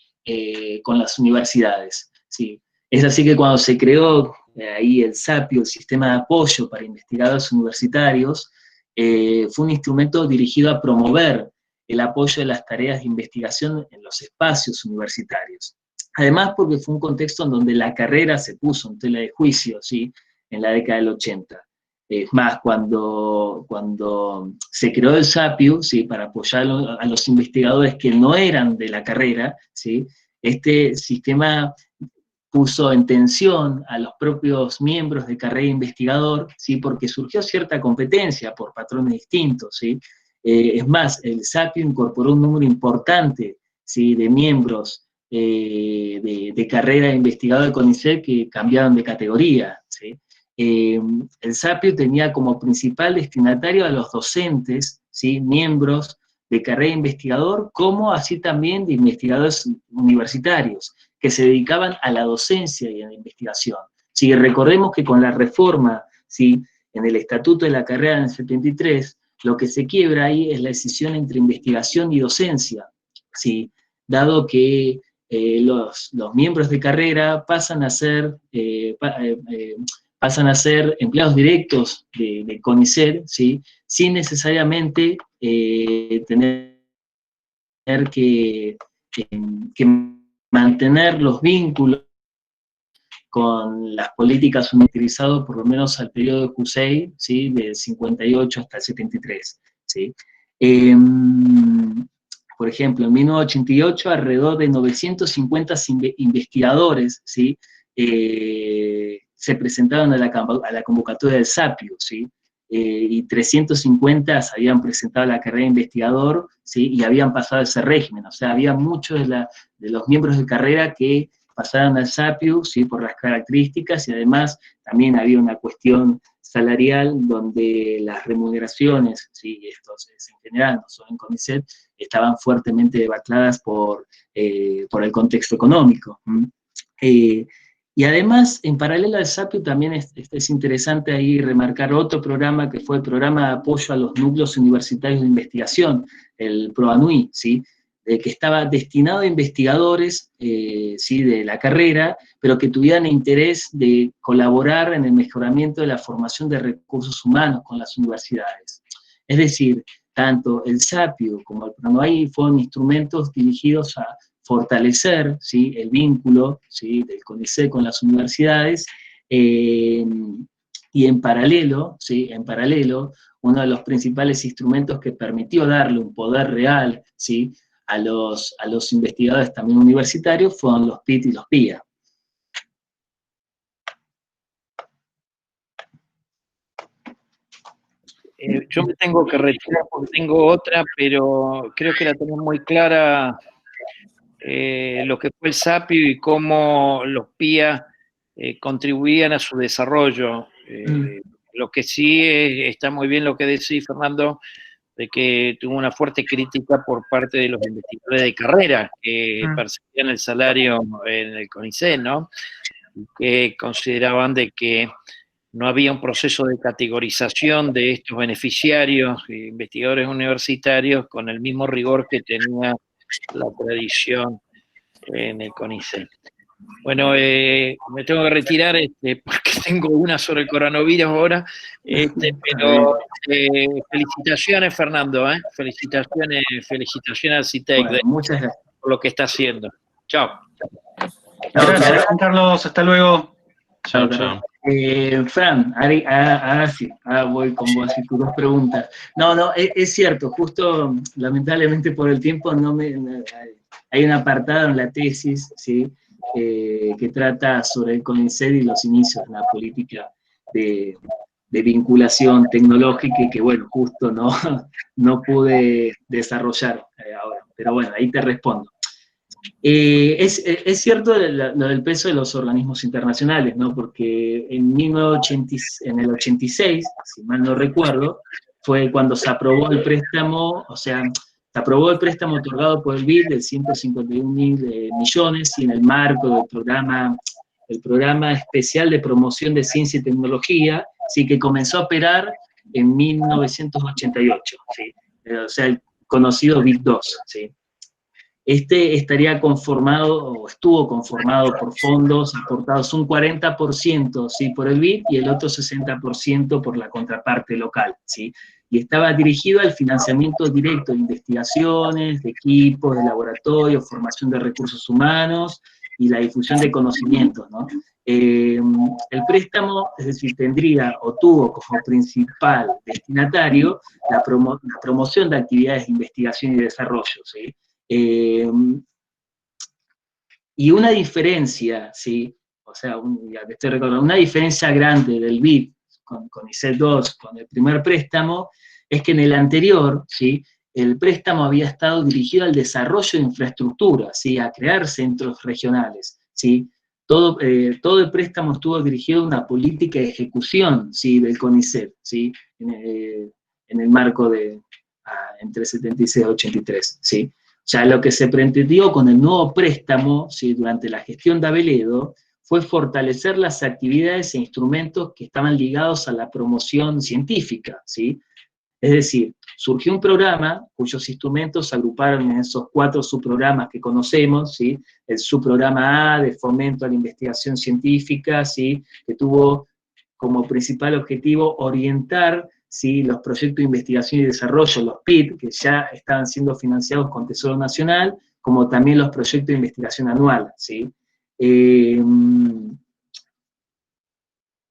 Con las universidades, ¿sí? Es así que cuando se creó ahí el Sapio, el sistema de apoyo para investigadores universitarios, fue un instrumento dirigido a promover el apoyo de las tareas de investigación en los espacios universitarios. Además, porque fue un contexto en donde la carrera se puso en tela de juicio, ¿sí? En la década del 80. Es más, cuando se creó el SAPIU, ¿sí? Para apoyar a los investigadores que no eran de la carrera, ¿sí? Este sistema puso en tensión a los propios miembros de carrera investigador, ¿sí? Porque surgió cierta competencia por patrones distintos, ¿sí? Es más, el SAPIO incorporó un número importante, ¿sí? De miembros de carrera de investigador de CONICET que cambiaron de categoría, ¿sí? El SAPIO tenía como principal destinatario a los docentes, ¿sí? Miembros de carrera de investigador, como así también de investigadores universitarios, que se dedicaban a la docencia y a la investigación. Si recordemos que con la reforma, ¿sí? En el Estatuto de la Carrera en el 73, lo que se quiebra ahí es la decisión entre investigación y docencia, ¿sí? Dado que los miembros de carrera pasan a ser empleados directos de CONICET, ¿sí? Sin necesariamente tener que mantener los vínculos con las políticas utilizadas por lo menos al periodo de Hussein, ¿sí? Del 58 hasta el 73. ¿Sí? Por ejemplo, en 1988, alrededor de 950 investigadores, ¿sí? Se presentaron a la convocatoria del SAPIO, ¿sí? Y 350 se habían presentado a la carrera de investigador, ¿sí? Y habían pasado ese régimen. O sea, había muchos de los miembros de carrera que pasaron al SAPIO, ¿sí? Por las características, y además también había una cuestión salarial donde las remuneraciones, ¿sí? Estos en general, no solo en CONICET, estaban fuertemente debatladas por el contexto económico. Y además, en paralelo al SAPIO, también es interesante ahí remarcar otro programa que fue el programa de apoyo a los núcleos universitarios de investigación, el PROANUI, ¿sí? Que estaba destinado a investigadores, ¿sí? De la carrera, pero que tuvieran interés de colaborar en el mejoramiento de la formación de recursos humanos con las universidades. Es decir, tanto el SAPIO como el PROANUI fueron instrumentos dirigidos a fortalecer, ¿sí? El vínculo, ¿sí? Del CONICET con las universidades, y en paralelo, ¿sí? Uno de los principales instrumentos que permitió darle un poder real, ¿sí? a los investigadores también universitarios fueron los PIT y los PIA. Yo me tengo que retirar porque tengo otra, pero creo que la tenemos muy clara, lo que fue el SAPIO y cómo los PIA contribuían a su desarrollo. Lo que sí está muy bien lo que decís, Fernando, de que tuvo una fuerte crítica por parte de los investigadores de carrera que percibían el salario en el CONICET, ¿no? Y que consideraban de que no había un proceso de categorización de estos beneficiarios e investigadores universitarios con el mismo rigor que tenía la tradición en el CONICET. Bueno, me tengo que retirar porque tengo una sobre el coronavirus ahora, pero felicitaciones, Fernando, felicitaciones al CITEC, bueno, muchas gracias por lo que está haciendo. Chao. Gracias, Juan Carlos, hasta luego. Chao, chao. Fran, sí, voy con vos y tus dos preguntas. No, es cierto, justo lamentablemente por el tiempo hay un apartado en la tesis, ¿sí? que trata sobre el CONICET y los inicios de una política de vinculación tecnológica y que, bueno, justo no pude desarrollar ahora. Pero bueno, ahí te respondo. Es cierto lo del peso de los organismos internacionales, ¿no? Porque en el 86, si mal no recuerdo, fue cuando se aprobó el préstamo, o sea, se aprobó el préstamo otorgado por el BID de 151.000 millones y en el marco del programa especial de promoción de ciencia y tecnología, ¿sí? Que comenzó a operar en 1988, ¿sí? O sea, el conocido BID 2, ¿sí? Este estaría conformado, o estuvo conformado por fondos aportados un 40%, ¿sí? Por el BID y el otro 60% por la contraparte local, ¿sí? Y estaba dirigido al financiamiento directo de investigaciones, de equipos, de laboratorios, formación de recursos humanos y la difusión de conocimientos, ¿no? El préstamo, es decir, tendría o tuvo como principal destinatario la promoción de actividades de investigación y desarrollo, ¿sí? Y una diferencia, ¿sí? O sea, ya que estoy recordando, una diferencia grande del BID con CONICET 2, con el primer préstamo, es que en el anterior, ¿sí? El préstamo había estado dirigido al desarrollo de infraestructura, ¿sí? A crear centros regionales, ¿sí? Todo el préstamo estuvo dirigido a una política de ejecución, ¿sí? Del CONICET, ¿sí? En el marco de entre 76 y 83, ¿sí? O sea, lo que se pretendió con el nuevo préstamo, ¿sí? Durante la gestión de Aveledo, fue fortalecer las actividades e instrumentos que estaban ligados a la promoción científica, ¿sí? Es decir, surgió un programa cuyos instrumentos se agruparon en esos 4 subprogramas que conocemos, ¿sí? El subprograma A de fomento a la investigación científica, ¿sí? Que tuvo como principal objetivo orientar, ¿sí? Los proyectos de investigación y desarrollo, los PID, que ya estaban siendo financiados con Tesoro Nacional, como también los proyectos de investigación anual, ¿sí?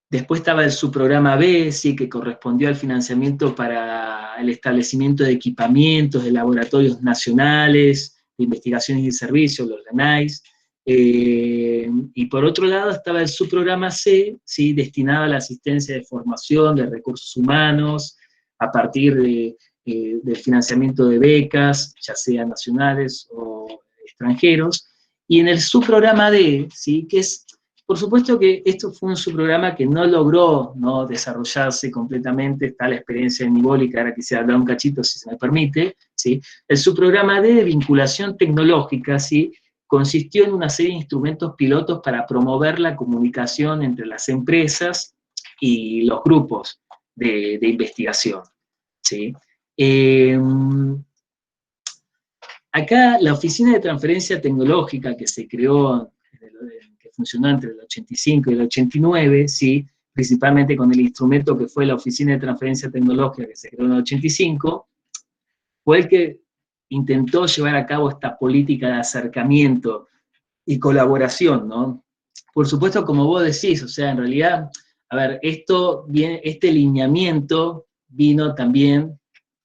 Después estaba el subprograma B, ¿sí? Que correspondió al financiamiento para el establecimiento de equipamientos de laboratorios nacionales, de investigaciones y servicios, los LANAIS. Y por otro lado estaba el subprograma C, ¿sí? Destinado a la asistencia de formación de recursos humanos, a partir del financiamiento de becas, ya sean nacionales o extranjeros. Y en el subprograma D, ¿sí? Que es, por supuesto que esto fue un subprograma que no logró, ¿no? Desarrollarse completamente, está la experiencia de Niboli, que ahora quisiera hablar un cachito, si se me permite, ¿sí? El subprograma D de vinculación tecnológica, ¿sí? Consistió en una serie de instrumentos pilotos para promover la comunicación entre las empresas y los grupos de investigación, ¿sí? Acá la Oficina de Transferencia Tecnológica que se creó, que funcionó entre el 85 y el 89, ¿sí? Principalmente con el instrumento que fue la Oficina de Transferencia Tecnológica que se creó en el 85, fue el que intentó llevar a cabo esta política de acercamiento y colaboración, ¿no? Por supuesto, como vos decís, o sea, en realidad, a ver, este lineamiento vino también,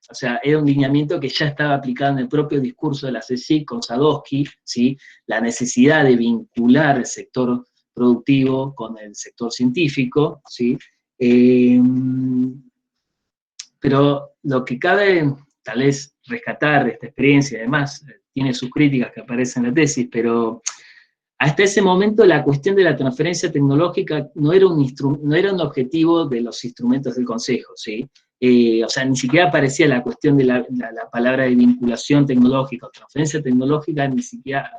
o sea, era un lineamiento que ya estaba aplicado en el propio discurso de la CSIC con Sadowski, ¿sí? La necesidad de vincular el sector productivo con el sector científico, ¿sí? Pero lo que cabe, tal vez, rescatar de esta experiencia, además, tiene sus críticas que aparecen en la tesis, pero hasta ese momento la cuestión de la transferencia tecnológica no era un objetivo de los instrumentos del Consejo, ¿sí? O sea, ni siquiera aparecía la cuestión de la palabra de vinculación tecnológica o transferencia tecnológica, ni siquiera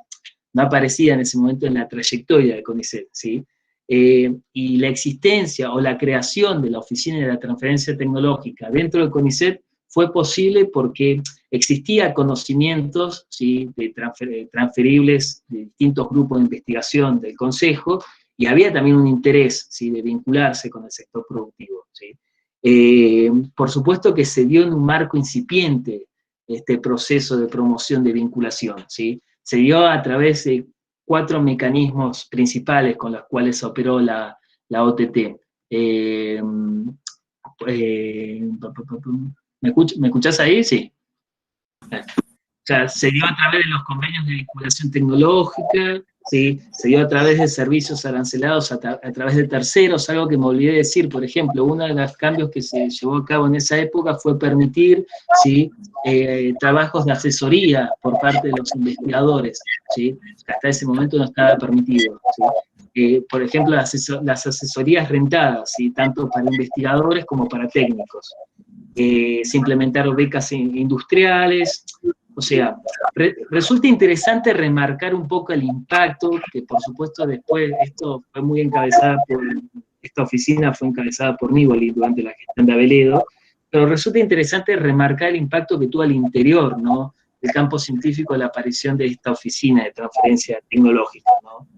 no aparecía en ese momento en la trayectoria del CONICET, ¿sí? Y la existencia o la creación de la Oficina de la Transferencia Tecnológica dentro del CONICET fue posible porque existía conocimientos, ¿sí? Transferibles de distintos grupos de investigación del Consejo, y había también un interés, ¿sí? De vincularse con el sector productivo, ¿sí? Por supuesto que se dio en un marco incipiente este proceso de promoción de vinculación, ¿sí? Se dio a través de 4 mecanismos principales con los cuales se operó la OTT. ¿Me escuchás ahí? Sí. sea, se dio a través de los convenios de vinculación tecnológica, ¿sí? Se dio a través de servicios arancelados a través de terceros, algo que me olvidé de decir, por ejemplo, uno de los cambios que se llevó a cabo en esa época fue permitir, ¿sí? Trabajos de asesoría por parte de los investigadores, ¿sí? Hasta ese momento no estaba permitido, ¿sí? Por ejemplo, las asesorías rentadas, ¿sí? Tanto para investigadores como para técnicos. Se implementaron becas industriales. O sea, resulta interesante remarcar un poco el impacto, que por supuesto después esto fue muy encabezada esta oficina fue encabezada por Nibali durante la gestión de Aveledo, pero resulta interesante remarcar el impacto que tuvo al interior, ¿no?, del campo científico la aparición de esta oficina de transferencia tecnológica, ¿no?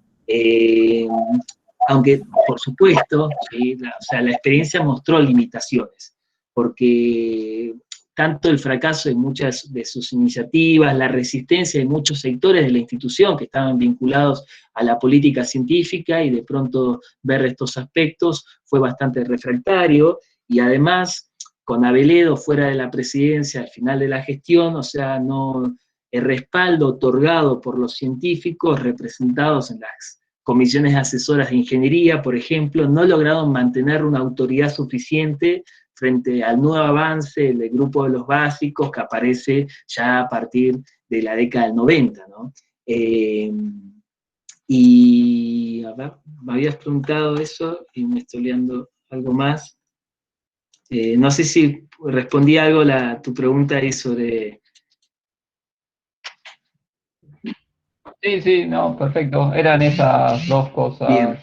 Aunque, por supuesto, ¿sí? La experiencia mostró limitaciones, porque tanto el fracaso de muchas de sus iniciativas, la resistencia de muchos sectores de la institución que estaban vinculados a la política científica, y de pronto ver estos aspectos fue bastante refractario, y además, con Aveledo fuera de la presidencia al final de la gestión, o sea, no, el respaldo otorgado por los científicos representados en las comisiones asesoras de ingeniería, por ejemplo, no lograron mantener una autoridad suficiente frente al nuevo avance del grupo de los básicos que aparece ya a partir de la década del 90, ¿no? Y, a ver, me habías preguntado eso y me estoy olvidando algo más. No sé si respondí algo a tu pregunta ahí sobre... Sí, no, perfecto. Eran esas dos cosas. Bien.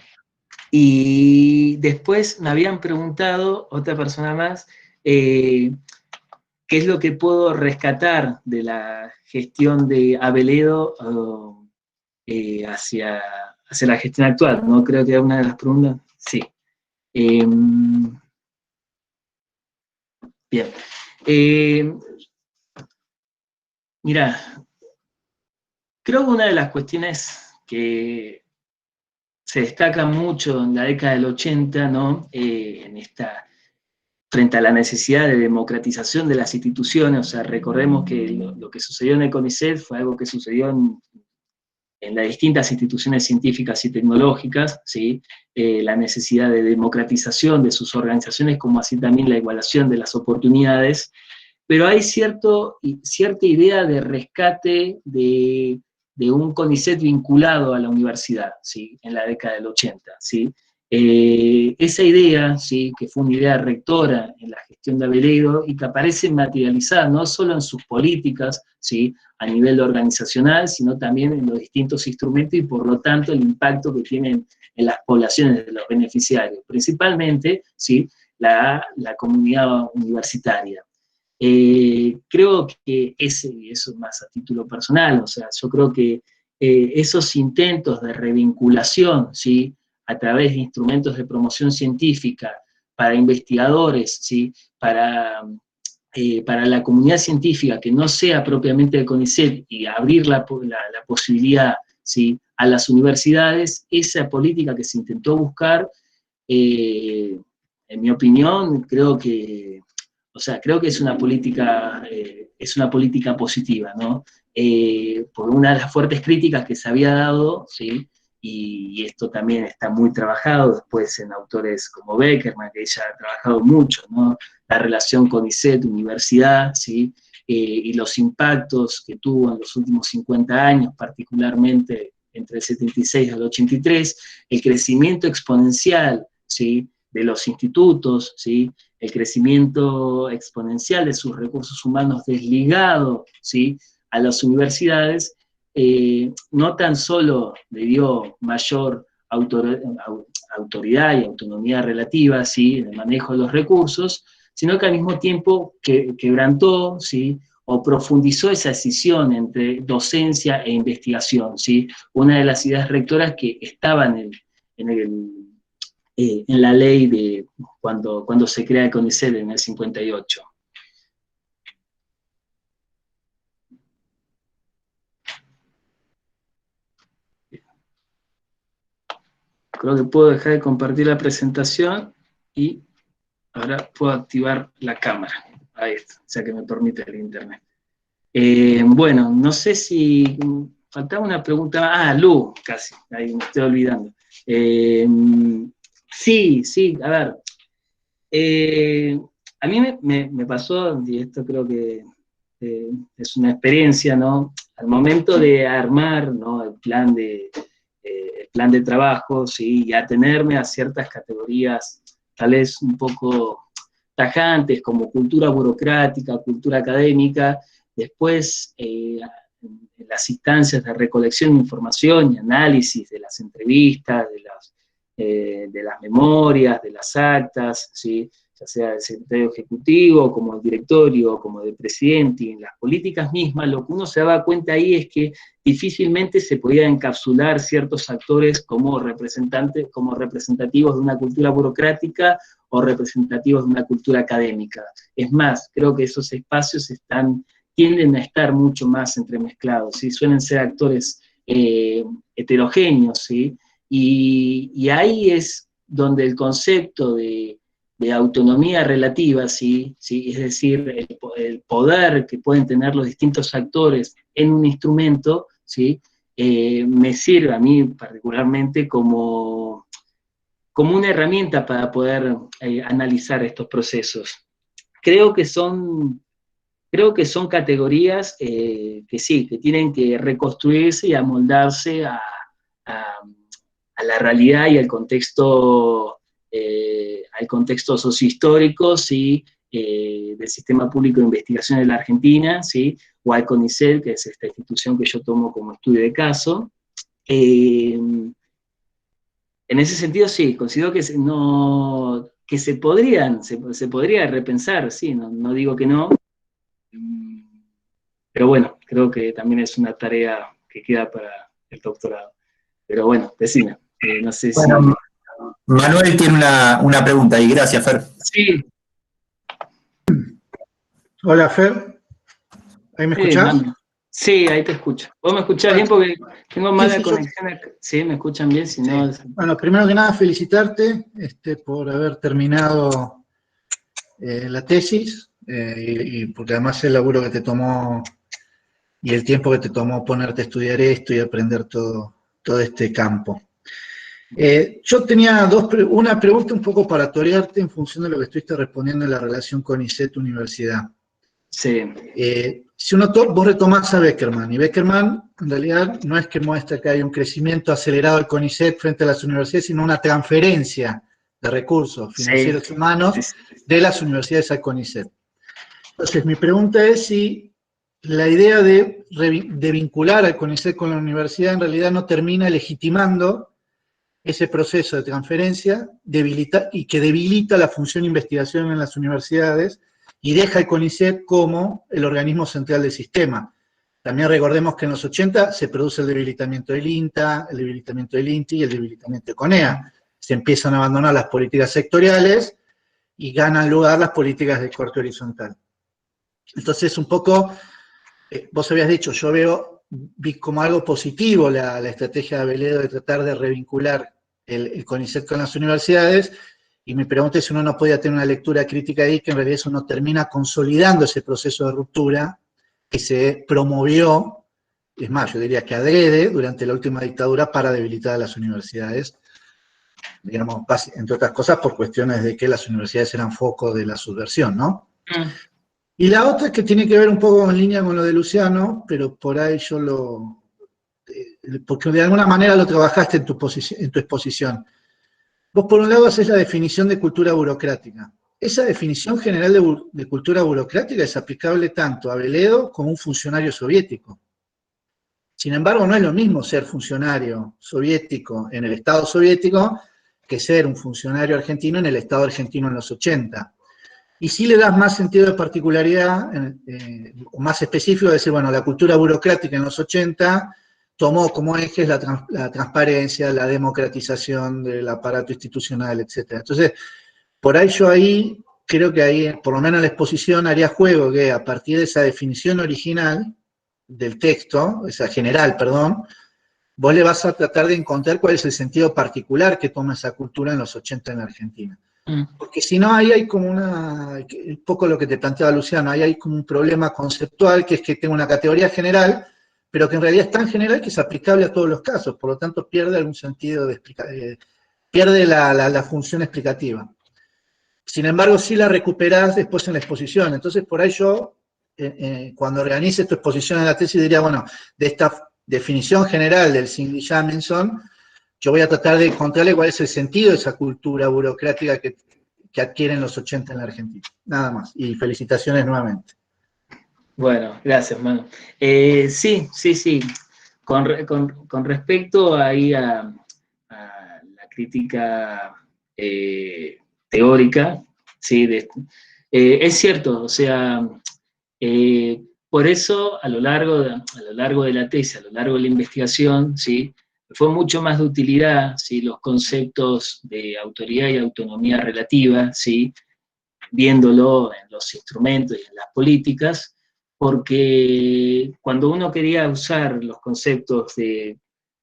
Y después me habían preguntado, otra persona más, ¿qué es lo que puedo rescatar de la gestión de Aveledo hacia la gestión actual? ¿No? Creo que era una de las preguntas. Sí. Bien. Mira, creo que una de las cuestiones que se destaca mucho en la década del 80, ¿no? Frente a la necesidad de democratización de las instituciones, o sea, recordemos que lo que sucedió en el CONICET fue algo que sucedió en las distintas instituciones científicas y tecnológicas, ¿sí? La necesidad de democratización de sus organizaciones, como así también la igualación de las oportunidades, pero hay cierta idea de rescate de un CONICET vinculado a la universidad, ¿sí? En la década del 80, ¿sí? Esa idea, ¿sí?, que fue una idea rectora en la gestión de Aveledo y que aparece materializada no solo en sus políticas, ¿sí?, a nivel organizacional, sino también en los distintos instrumentos y por lo tanto el impacto que tienen en las poblaciones de los beneficiarios, principalmente, ¿sí?, la comunidad universitaria. Creo que eso es más a título personal, o sea, yo creo que esos intentos de revinculación, ¿sí?, a través de instrumentos de promoción científica para investigadores, ¿sí?, para la comunidad científica que no sea propiamente el CONICET y abrir la posibilidad, ¿sí?, a las universidades, esa política que se intentó buscar, en mi opinión, creo que es una política positiva, ¿no? Por una de las fuertes críticas que se había dado, ¿sí?, y esto también está muy trabajado después en autores como Beckerman, que ella ha trabajado mucho, ¿no?, la relación CONICET-universidad, ¿sí?, y los impactos que tuvo en los últimos 50 años, particularmente entre el 76 al 83, el crecimiento exponencial, ¿sí?, de los institutos, ¿sí?, el crecimiento exponencial de sus recursos humanos desligado, ¿sí?, a las universidades, no tan solo le dio mayor autoridad y autonomía relativa, ¿sí?, en el manejo de los recursos, sino que al mismo tiempo quebrantó, ¿sí?, o profundizó esa escisión entre docencia e investigación, ¿sí? Una de las ideas rectoras que estaban en la ley de cuando se crea el CONICET en el 58. Creo que puedo dejar de compartir la presentación y ahora puedo activar la cámara. Ahí está, o sea que me permite el internet. Bueno, no sé si faltaba una pregunta. Ah, Lu, casi, ahí me estoy olvidando. Sí, a ver. A mí me pasó, y esto creo que es una experiencia, ¿no? Al momento de armar, ¿no?, el plan de trabajo, ¿sí?, y atenerme a ciertas categorías, tal vez un poco tajantes, como cultura burocrática, cultura académica, después en las instancias de recolección de información y análisis de las entrevistas, de las memorias, de las actas, ¿sí?, ya sea del secretario ejecutivo, como del directorio, como del presidente, y en las políticas mismas, lo que uno se daba cuenta ahí es que difícilmente se podía encapsular ciertos actores como representativos de una cultura burocrática o representativos de una cultura académica. Es más, creo que esos espacios tienden a estar mucho más entremezclados, ¿sí? Suelen ser actores heterogéneos, ¿sí? Y ahí es donde el concepto de autonomía relativa, ¿sí? Es decir, el poder que pueden tener los distintos actores en un instrumento, ¿sí?, me sirve a mí particularmente como una herramienta para poder analizar estos procesos. Creo que son categorías que sí, que tienen que reconstruirse y amoldarse a la realidad y al contexto sociohistórico, ¿sí?, del sistema público de investigación de la Argentina, ¿sí?, o al CONICET, que es esta institución que yo tomo como estudio de caso. En ese sentido, sí, considero que se podría repensar, sí, no digo que no, pero bueno, creo que también es una tarea que queda para el doctorado. Pero bueno, decime, no sé si... Bueno, Manuel tiene una pregunta ahí, gracias, Fer. Sí. Hola, Fer. ¿Ahí me escuchás? Sí, ahí te escucho. ¿Vos me escuchás bien? Porque tengo mala conexión acá. Sí, me escuchan bien, si no... Bueno, primero que nada, felicitarte por haber terminado la tesis, y porque además el laburo que te tomó y el tiempo que te tomó ponerte a estudiar esto y aprender todo este campo. Yo tenía una pregunta un poco para torearte en función de lo que estuviste respondiendo en la relación CONICET-universidad. Sí. Si vos retomás a Beckerman, y Beckerman en realidad no es que muestra que hay un crecimiento acelerado del CONICET frente a las universidades, sino una transferencia de recursos financieros y humanos de las universidades al CONICET. Entonces, mi pregunta es si la idea de vincular al CONICET con la universidad en realidad no termina legitimando ese proceso de transferencia y que debilita la función de investigación en las universidades y deja el CONICET como el organismo central del sistema. También recordemos que en los 80 se produce el debilitamiento del INTA, el debilitamiento del INTI y el debilitamiento de CONEA. Se empiezan a abandonar las políticas sectoriales y ganan lugar las políticas de corte horizontal. Entonces, un poco, vos habías dicho, vi como algo positivo la estrategia de Abeledo de tratar de revincular el CONICET con las universidades, y me pregunté si uno no podía tener una lectura crítica ahí, que en realidad eso no termina consolidando ese proceso de ruptura que se promovió, es más, yo diría que adrede, durante la última dictadura para debilitar a las universidades, digamos, entre otras cosas por cuestiones de que las universidades eran foco de la subversión, ¿no? Y la otra es que tiene que ver un poco en línea con lo de Luciano, pero por ahí porque de alguna manera lo trabajaste en tu exposición. Vos por un lado haces la definición de cultura burocrática. Esa definición general de cultura burocrática es aplicable tanto a Abeledo como a un funcionario soviético. Sin embargo, no es lo mismo ser funcionario soviético en el Estado soviético que ser un funcionario argentino en el Estado argentino en los 80. Y sí le das más sentido de particularidad, o más específico, de decir, bueno, la cultura burocrática en los 80 tomó como ejes la transparencia, la democratización del aparato institucional, etc. Entonces, por ahí creo que ahí, por lo menos en la exposición, haría juego que a partir de esa definición original del texto, esa general, perdón, vos le vas a tratar de encontrar cuál es el sentido particular que toma esa cultura en los 80 en Argentina. Porque si no, ahí hay como un poco lo que te planteaba Luciano, ahí hay como un problema conceptual, que es que tengo una categoría general, pero que en realidad es tan general que es aplicable a todos los casos, por lo tanto pierde algún sentido pierde la función explicativa. Sin embargo, sí la recuperás después en la exposición. Entonces, por ahí yo, cuando organice tu exposición en la tesis, diría, bueno, de esta definición general del Zingli-Jamison, yo voy a tratar de encontrarle cuál es el sentido de esa cultura burocrática que adquieren los 80 en la Argentina. Nada más. Y felicitaciones nuevamente. Bueno, gracias, Manu. Sí. Con respecto ahí a la crítica teórica, ¿sí? Es cierto, o sea, por eso a lo largo de la tesis, a lo largo de la investigación, ¿sí? Fue mucho más de utilidad, ¿sí? Los conceptos de autoridad y autonomía relativa, ¿sí? Viéndolo en los instrumentos y en las políticas, porque cuando uno quería usar los conceptos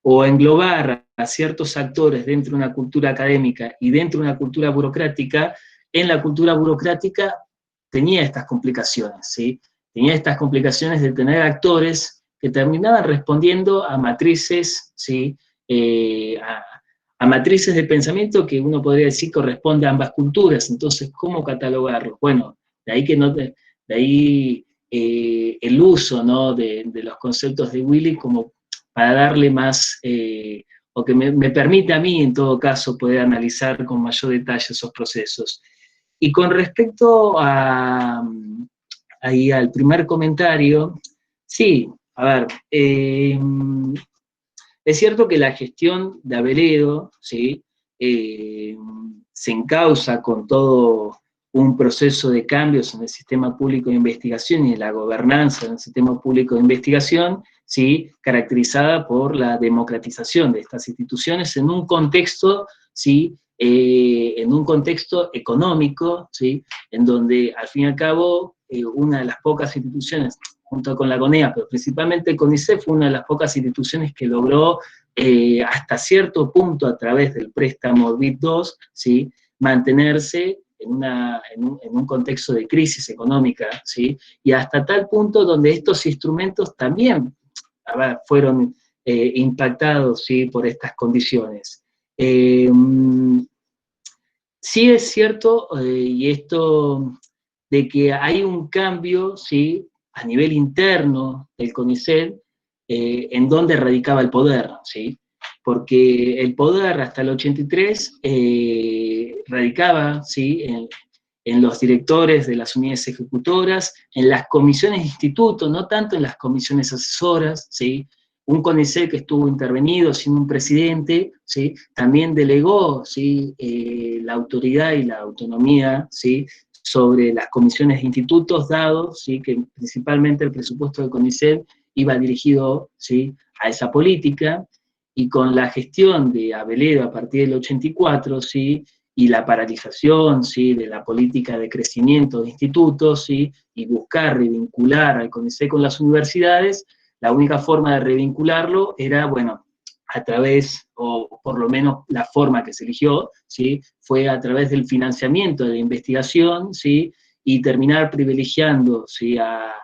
o englobar a ciertos actores dentro de una cultura académica y dentro de una cultura burocrática, en la cultura burocrática tenía estas complicaciones, ¿sí? Tenía estas complicaciones de tener actores que terminaban respondiendo a matrices, ¿sí? A matrices de pensamiento que uno podría decir corresponde a ambas culturas. Entonces, ¿cómo catalogarlos? Bueno, de ahí el uso, ¿no? de los conceptos de Willy como para darle más, o que me permite a mí, en todo caso, poder analizar con mayor detalle esos procesos. Y con respecto ahí al primer comentario, sí, a ver, es cierto que la gestión de Aveledo, ¿sí? Se encausa con todo un proceso de cambios en el sistema público de investigación y en la gobernanza del sistema público de investigación, ¿sí? Caracterizada por la democratización de estas instituciones en un contexto, ¿sí? En un contexto económico, ¿sí? En donde, al fin y al cabo, una de las pocas instituciones, junto con la CONEA, pero principalmente el CONICET, fue una de las pocas instituciones que logró hasta cierto punto, a través del préstamo BID2, ¿sí? Mantenerse en un contexto de crisis económica, ¿sí? Y hasta tal punto donde estos instrumentos también fueron impactados, ¿sí? Por estas condiciones. Sí es cierto, y esto, de que hay un cambio, ¿sí? A nivel interno del CONICET, en donde radicaba el poder, ¿sí? Porque el poder hasta el 83 radicaba, ¿sí? En los directores de las unidades ejecutoras, en las comisiones de instituto, no tanto en las comisiones asesoras, ¿sí? Un CONICET que estuvo intervenido sin un presidente, ¿sí? También delegó, ¿sí? La autoridad y la autonomía, ¿sí? Sobre las comisiones de institutos, dado, ¿sí? Que principalmente el presupuesto del CONICET iba dirigido, ¿sí? A esa política, y con la gestión de Aveledo a partir del 84, ¿sí? Y la paralización, ¿sí? De la política de crecimiento de institutos, ¿sí? Y buscar revincular al CONICET con las universidades, la única forma de revincularlo era, bueno, a través, o por lo menos la forma que se eligió, ¿sí? Fue a través del financiamiento de la investigación, ¿sí? Y terminar privilegiando, ¿sí? A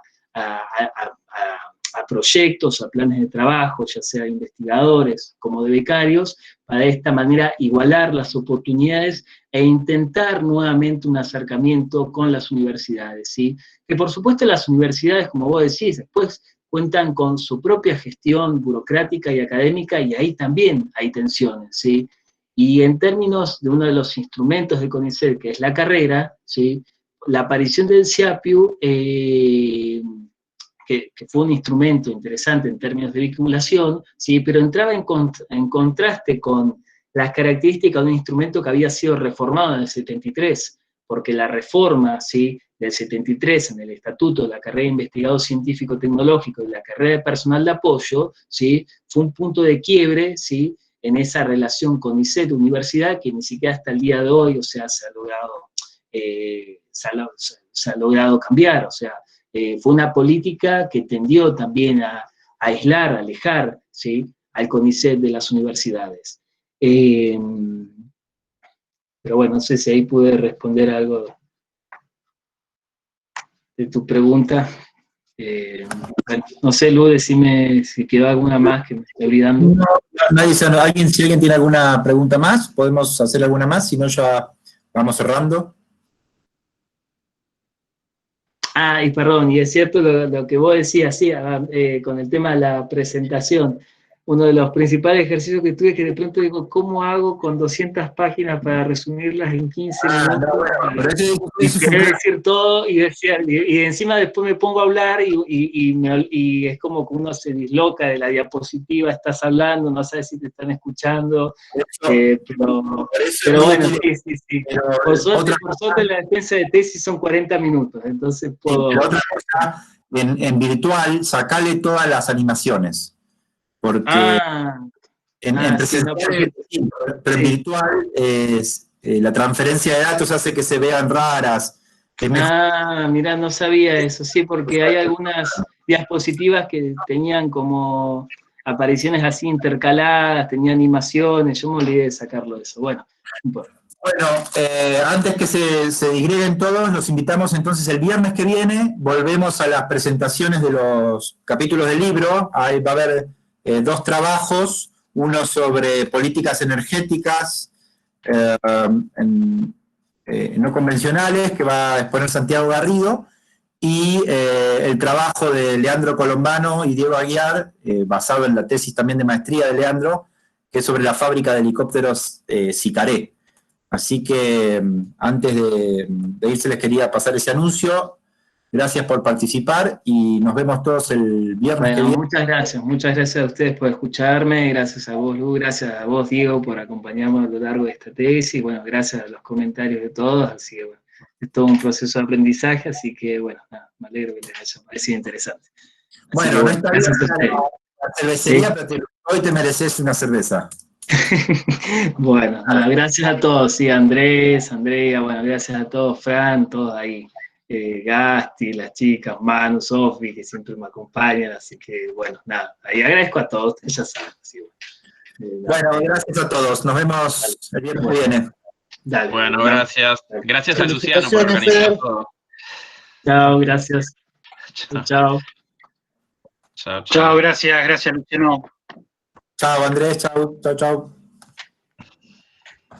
proyectos, a planes de trabajo, ya sea de investigadores como de becarios, para de esta manera igualar las oportunidades e intentar nuevamente un acercamiento con las universidades, ¿sí? Que por supuesto las universidades, como vos decís, después cuentan con su propia gestión burocrática y académica, y ahí también hay tensiones, ¿sí? Y en términos de uno de los instrumentos de CONICET, que es la carrera, ¿sí? La aparición del CIAPIU, que fue un instrumento interesante en términos de vinculación, ¿sí? Pero entraba en contraste con las características de un instrumento que había sido reformado en el 73, porque la reforma, ¿sí? Del 73 en el Estatuto de la Carrera de Investigador Científico Tecnológico y la carrera de personal de apoyo, ¿sí? Fue un punto de quiebre, ¿sí? En esa relación con CONICET-universidad, que ni siquiera hasta el día de hoy, o sea, se ha logrado cambiar, o sea, fue una política que tendió también a aislar, a alejar, ¿sí? Al CONICET de las universidades. Pero bueno, no sé si ahí pude responder algo de tu pregunta. Bueno, no sé, Lu, decime si quedó alguna más que me estoy olvidando. No, si alguien tiene alguna pregunta más, podemos hacer alguna más, si no ya vamos cerrando. Y perdón, y es cierto lo que vos decías, sí, con el tema de la presentación. Uno de los principales ejercicios que tuve, que de pronto digo, ¿cómo hago con 200 páginas para resumirlas en 15 minutos? Y querer decir todo, y encima después me pongo a hablar y es como que uno se disloca de la diapositiva, estás hablando, no sabes si te están escuchando, pero bueno, sí. Por suerte la defensa de tesis son 40 minutos, entonces puedo... Pero otra cosa, en virtual, sacale todas las animaciones. Porque en presencial, pero en virtual la transferencia de datos hace que se vean raras. Mirá, no sabía eso, sí, porque hay algunas diapositivas que tenían como apariciones así intercaladas, tenían animaciones, yo me olvidé de sacarlo de eso. Bueno, antes que se disgreguen todos, los invitamos entonces el viernes que viene, volvemos a las presentaciones de los capítulos del libro. Ahí va a haber 2 trabajos, uno sobre políticas energéticas no convencionales, que va a exponer Santiago Garrido, y el trabajo de Leandro Colombano y Diego Aguiar, basado en la tesis también de maestría de Leandro, que es sobre la fábrica de helicópteros Sicaré. Así que antes de irse les quería pasar ese anuncio. Gracias por participar y nos vemos todos el viernes que viene. Muchas gracias a ustedes por escucharme, gracias a vos, Lu, gracias a vos, Diego, por acompañarnos a lo largo de esta tesis, bueno, gracias a los comentarios de todos, así que bueno, es todo un proceso de aprendizaje, así que bueno, nada, me alegro que les haya parecido interesante. Bueno, no está bien la cervecería, ¿sí? Pero hoy te mereces una cerveza. Bueno, gracias a todos, sí, Andrés, Andrea, bueno, gracias a todos, Fran, todos ahí. Gasti, las chicas, Manu, Sofi, que siempre me acompañan, así que bueno, nada, ahí agradezco a todos, ustedes ya saben. Así, bueno, gracias a todos, nos vemos el viernes que viene. Dale, bueno, gracias. Gracias a Luciano por organizar todo. Chao, gracias. Chao. Chao, gracias Luciano. Chao, Andrés, chao.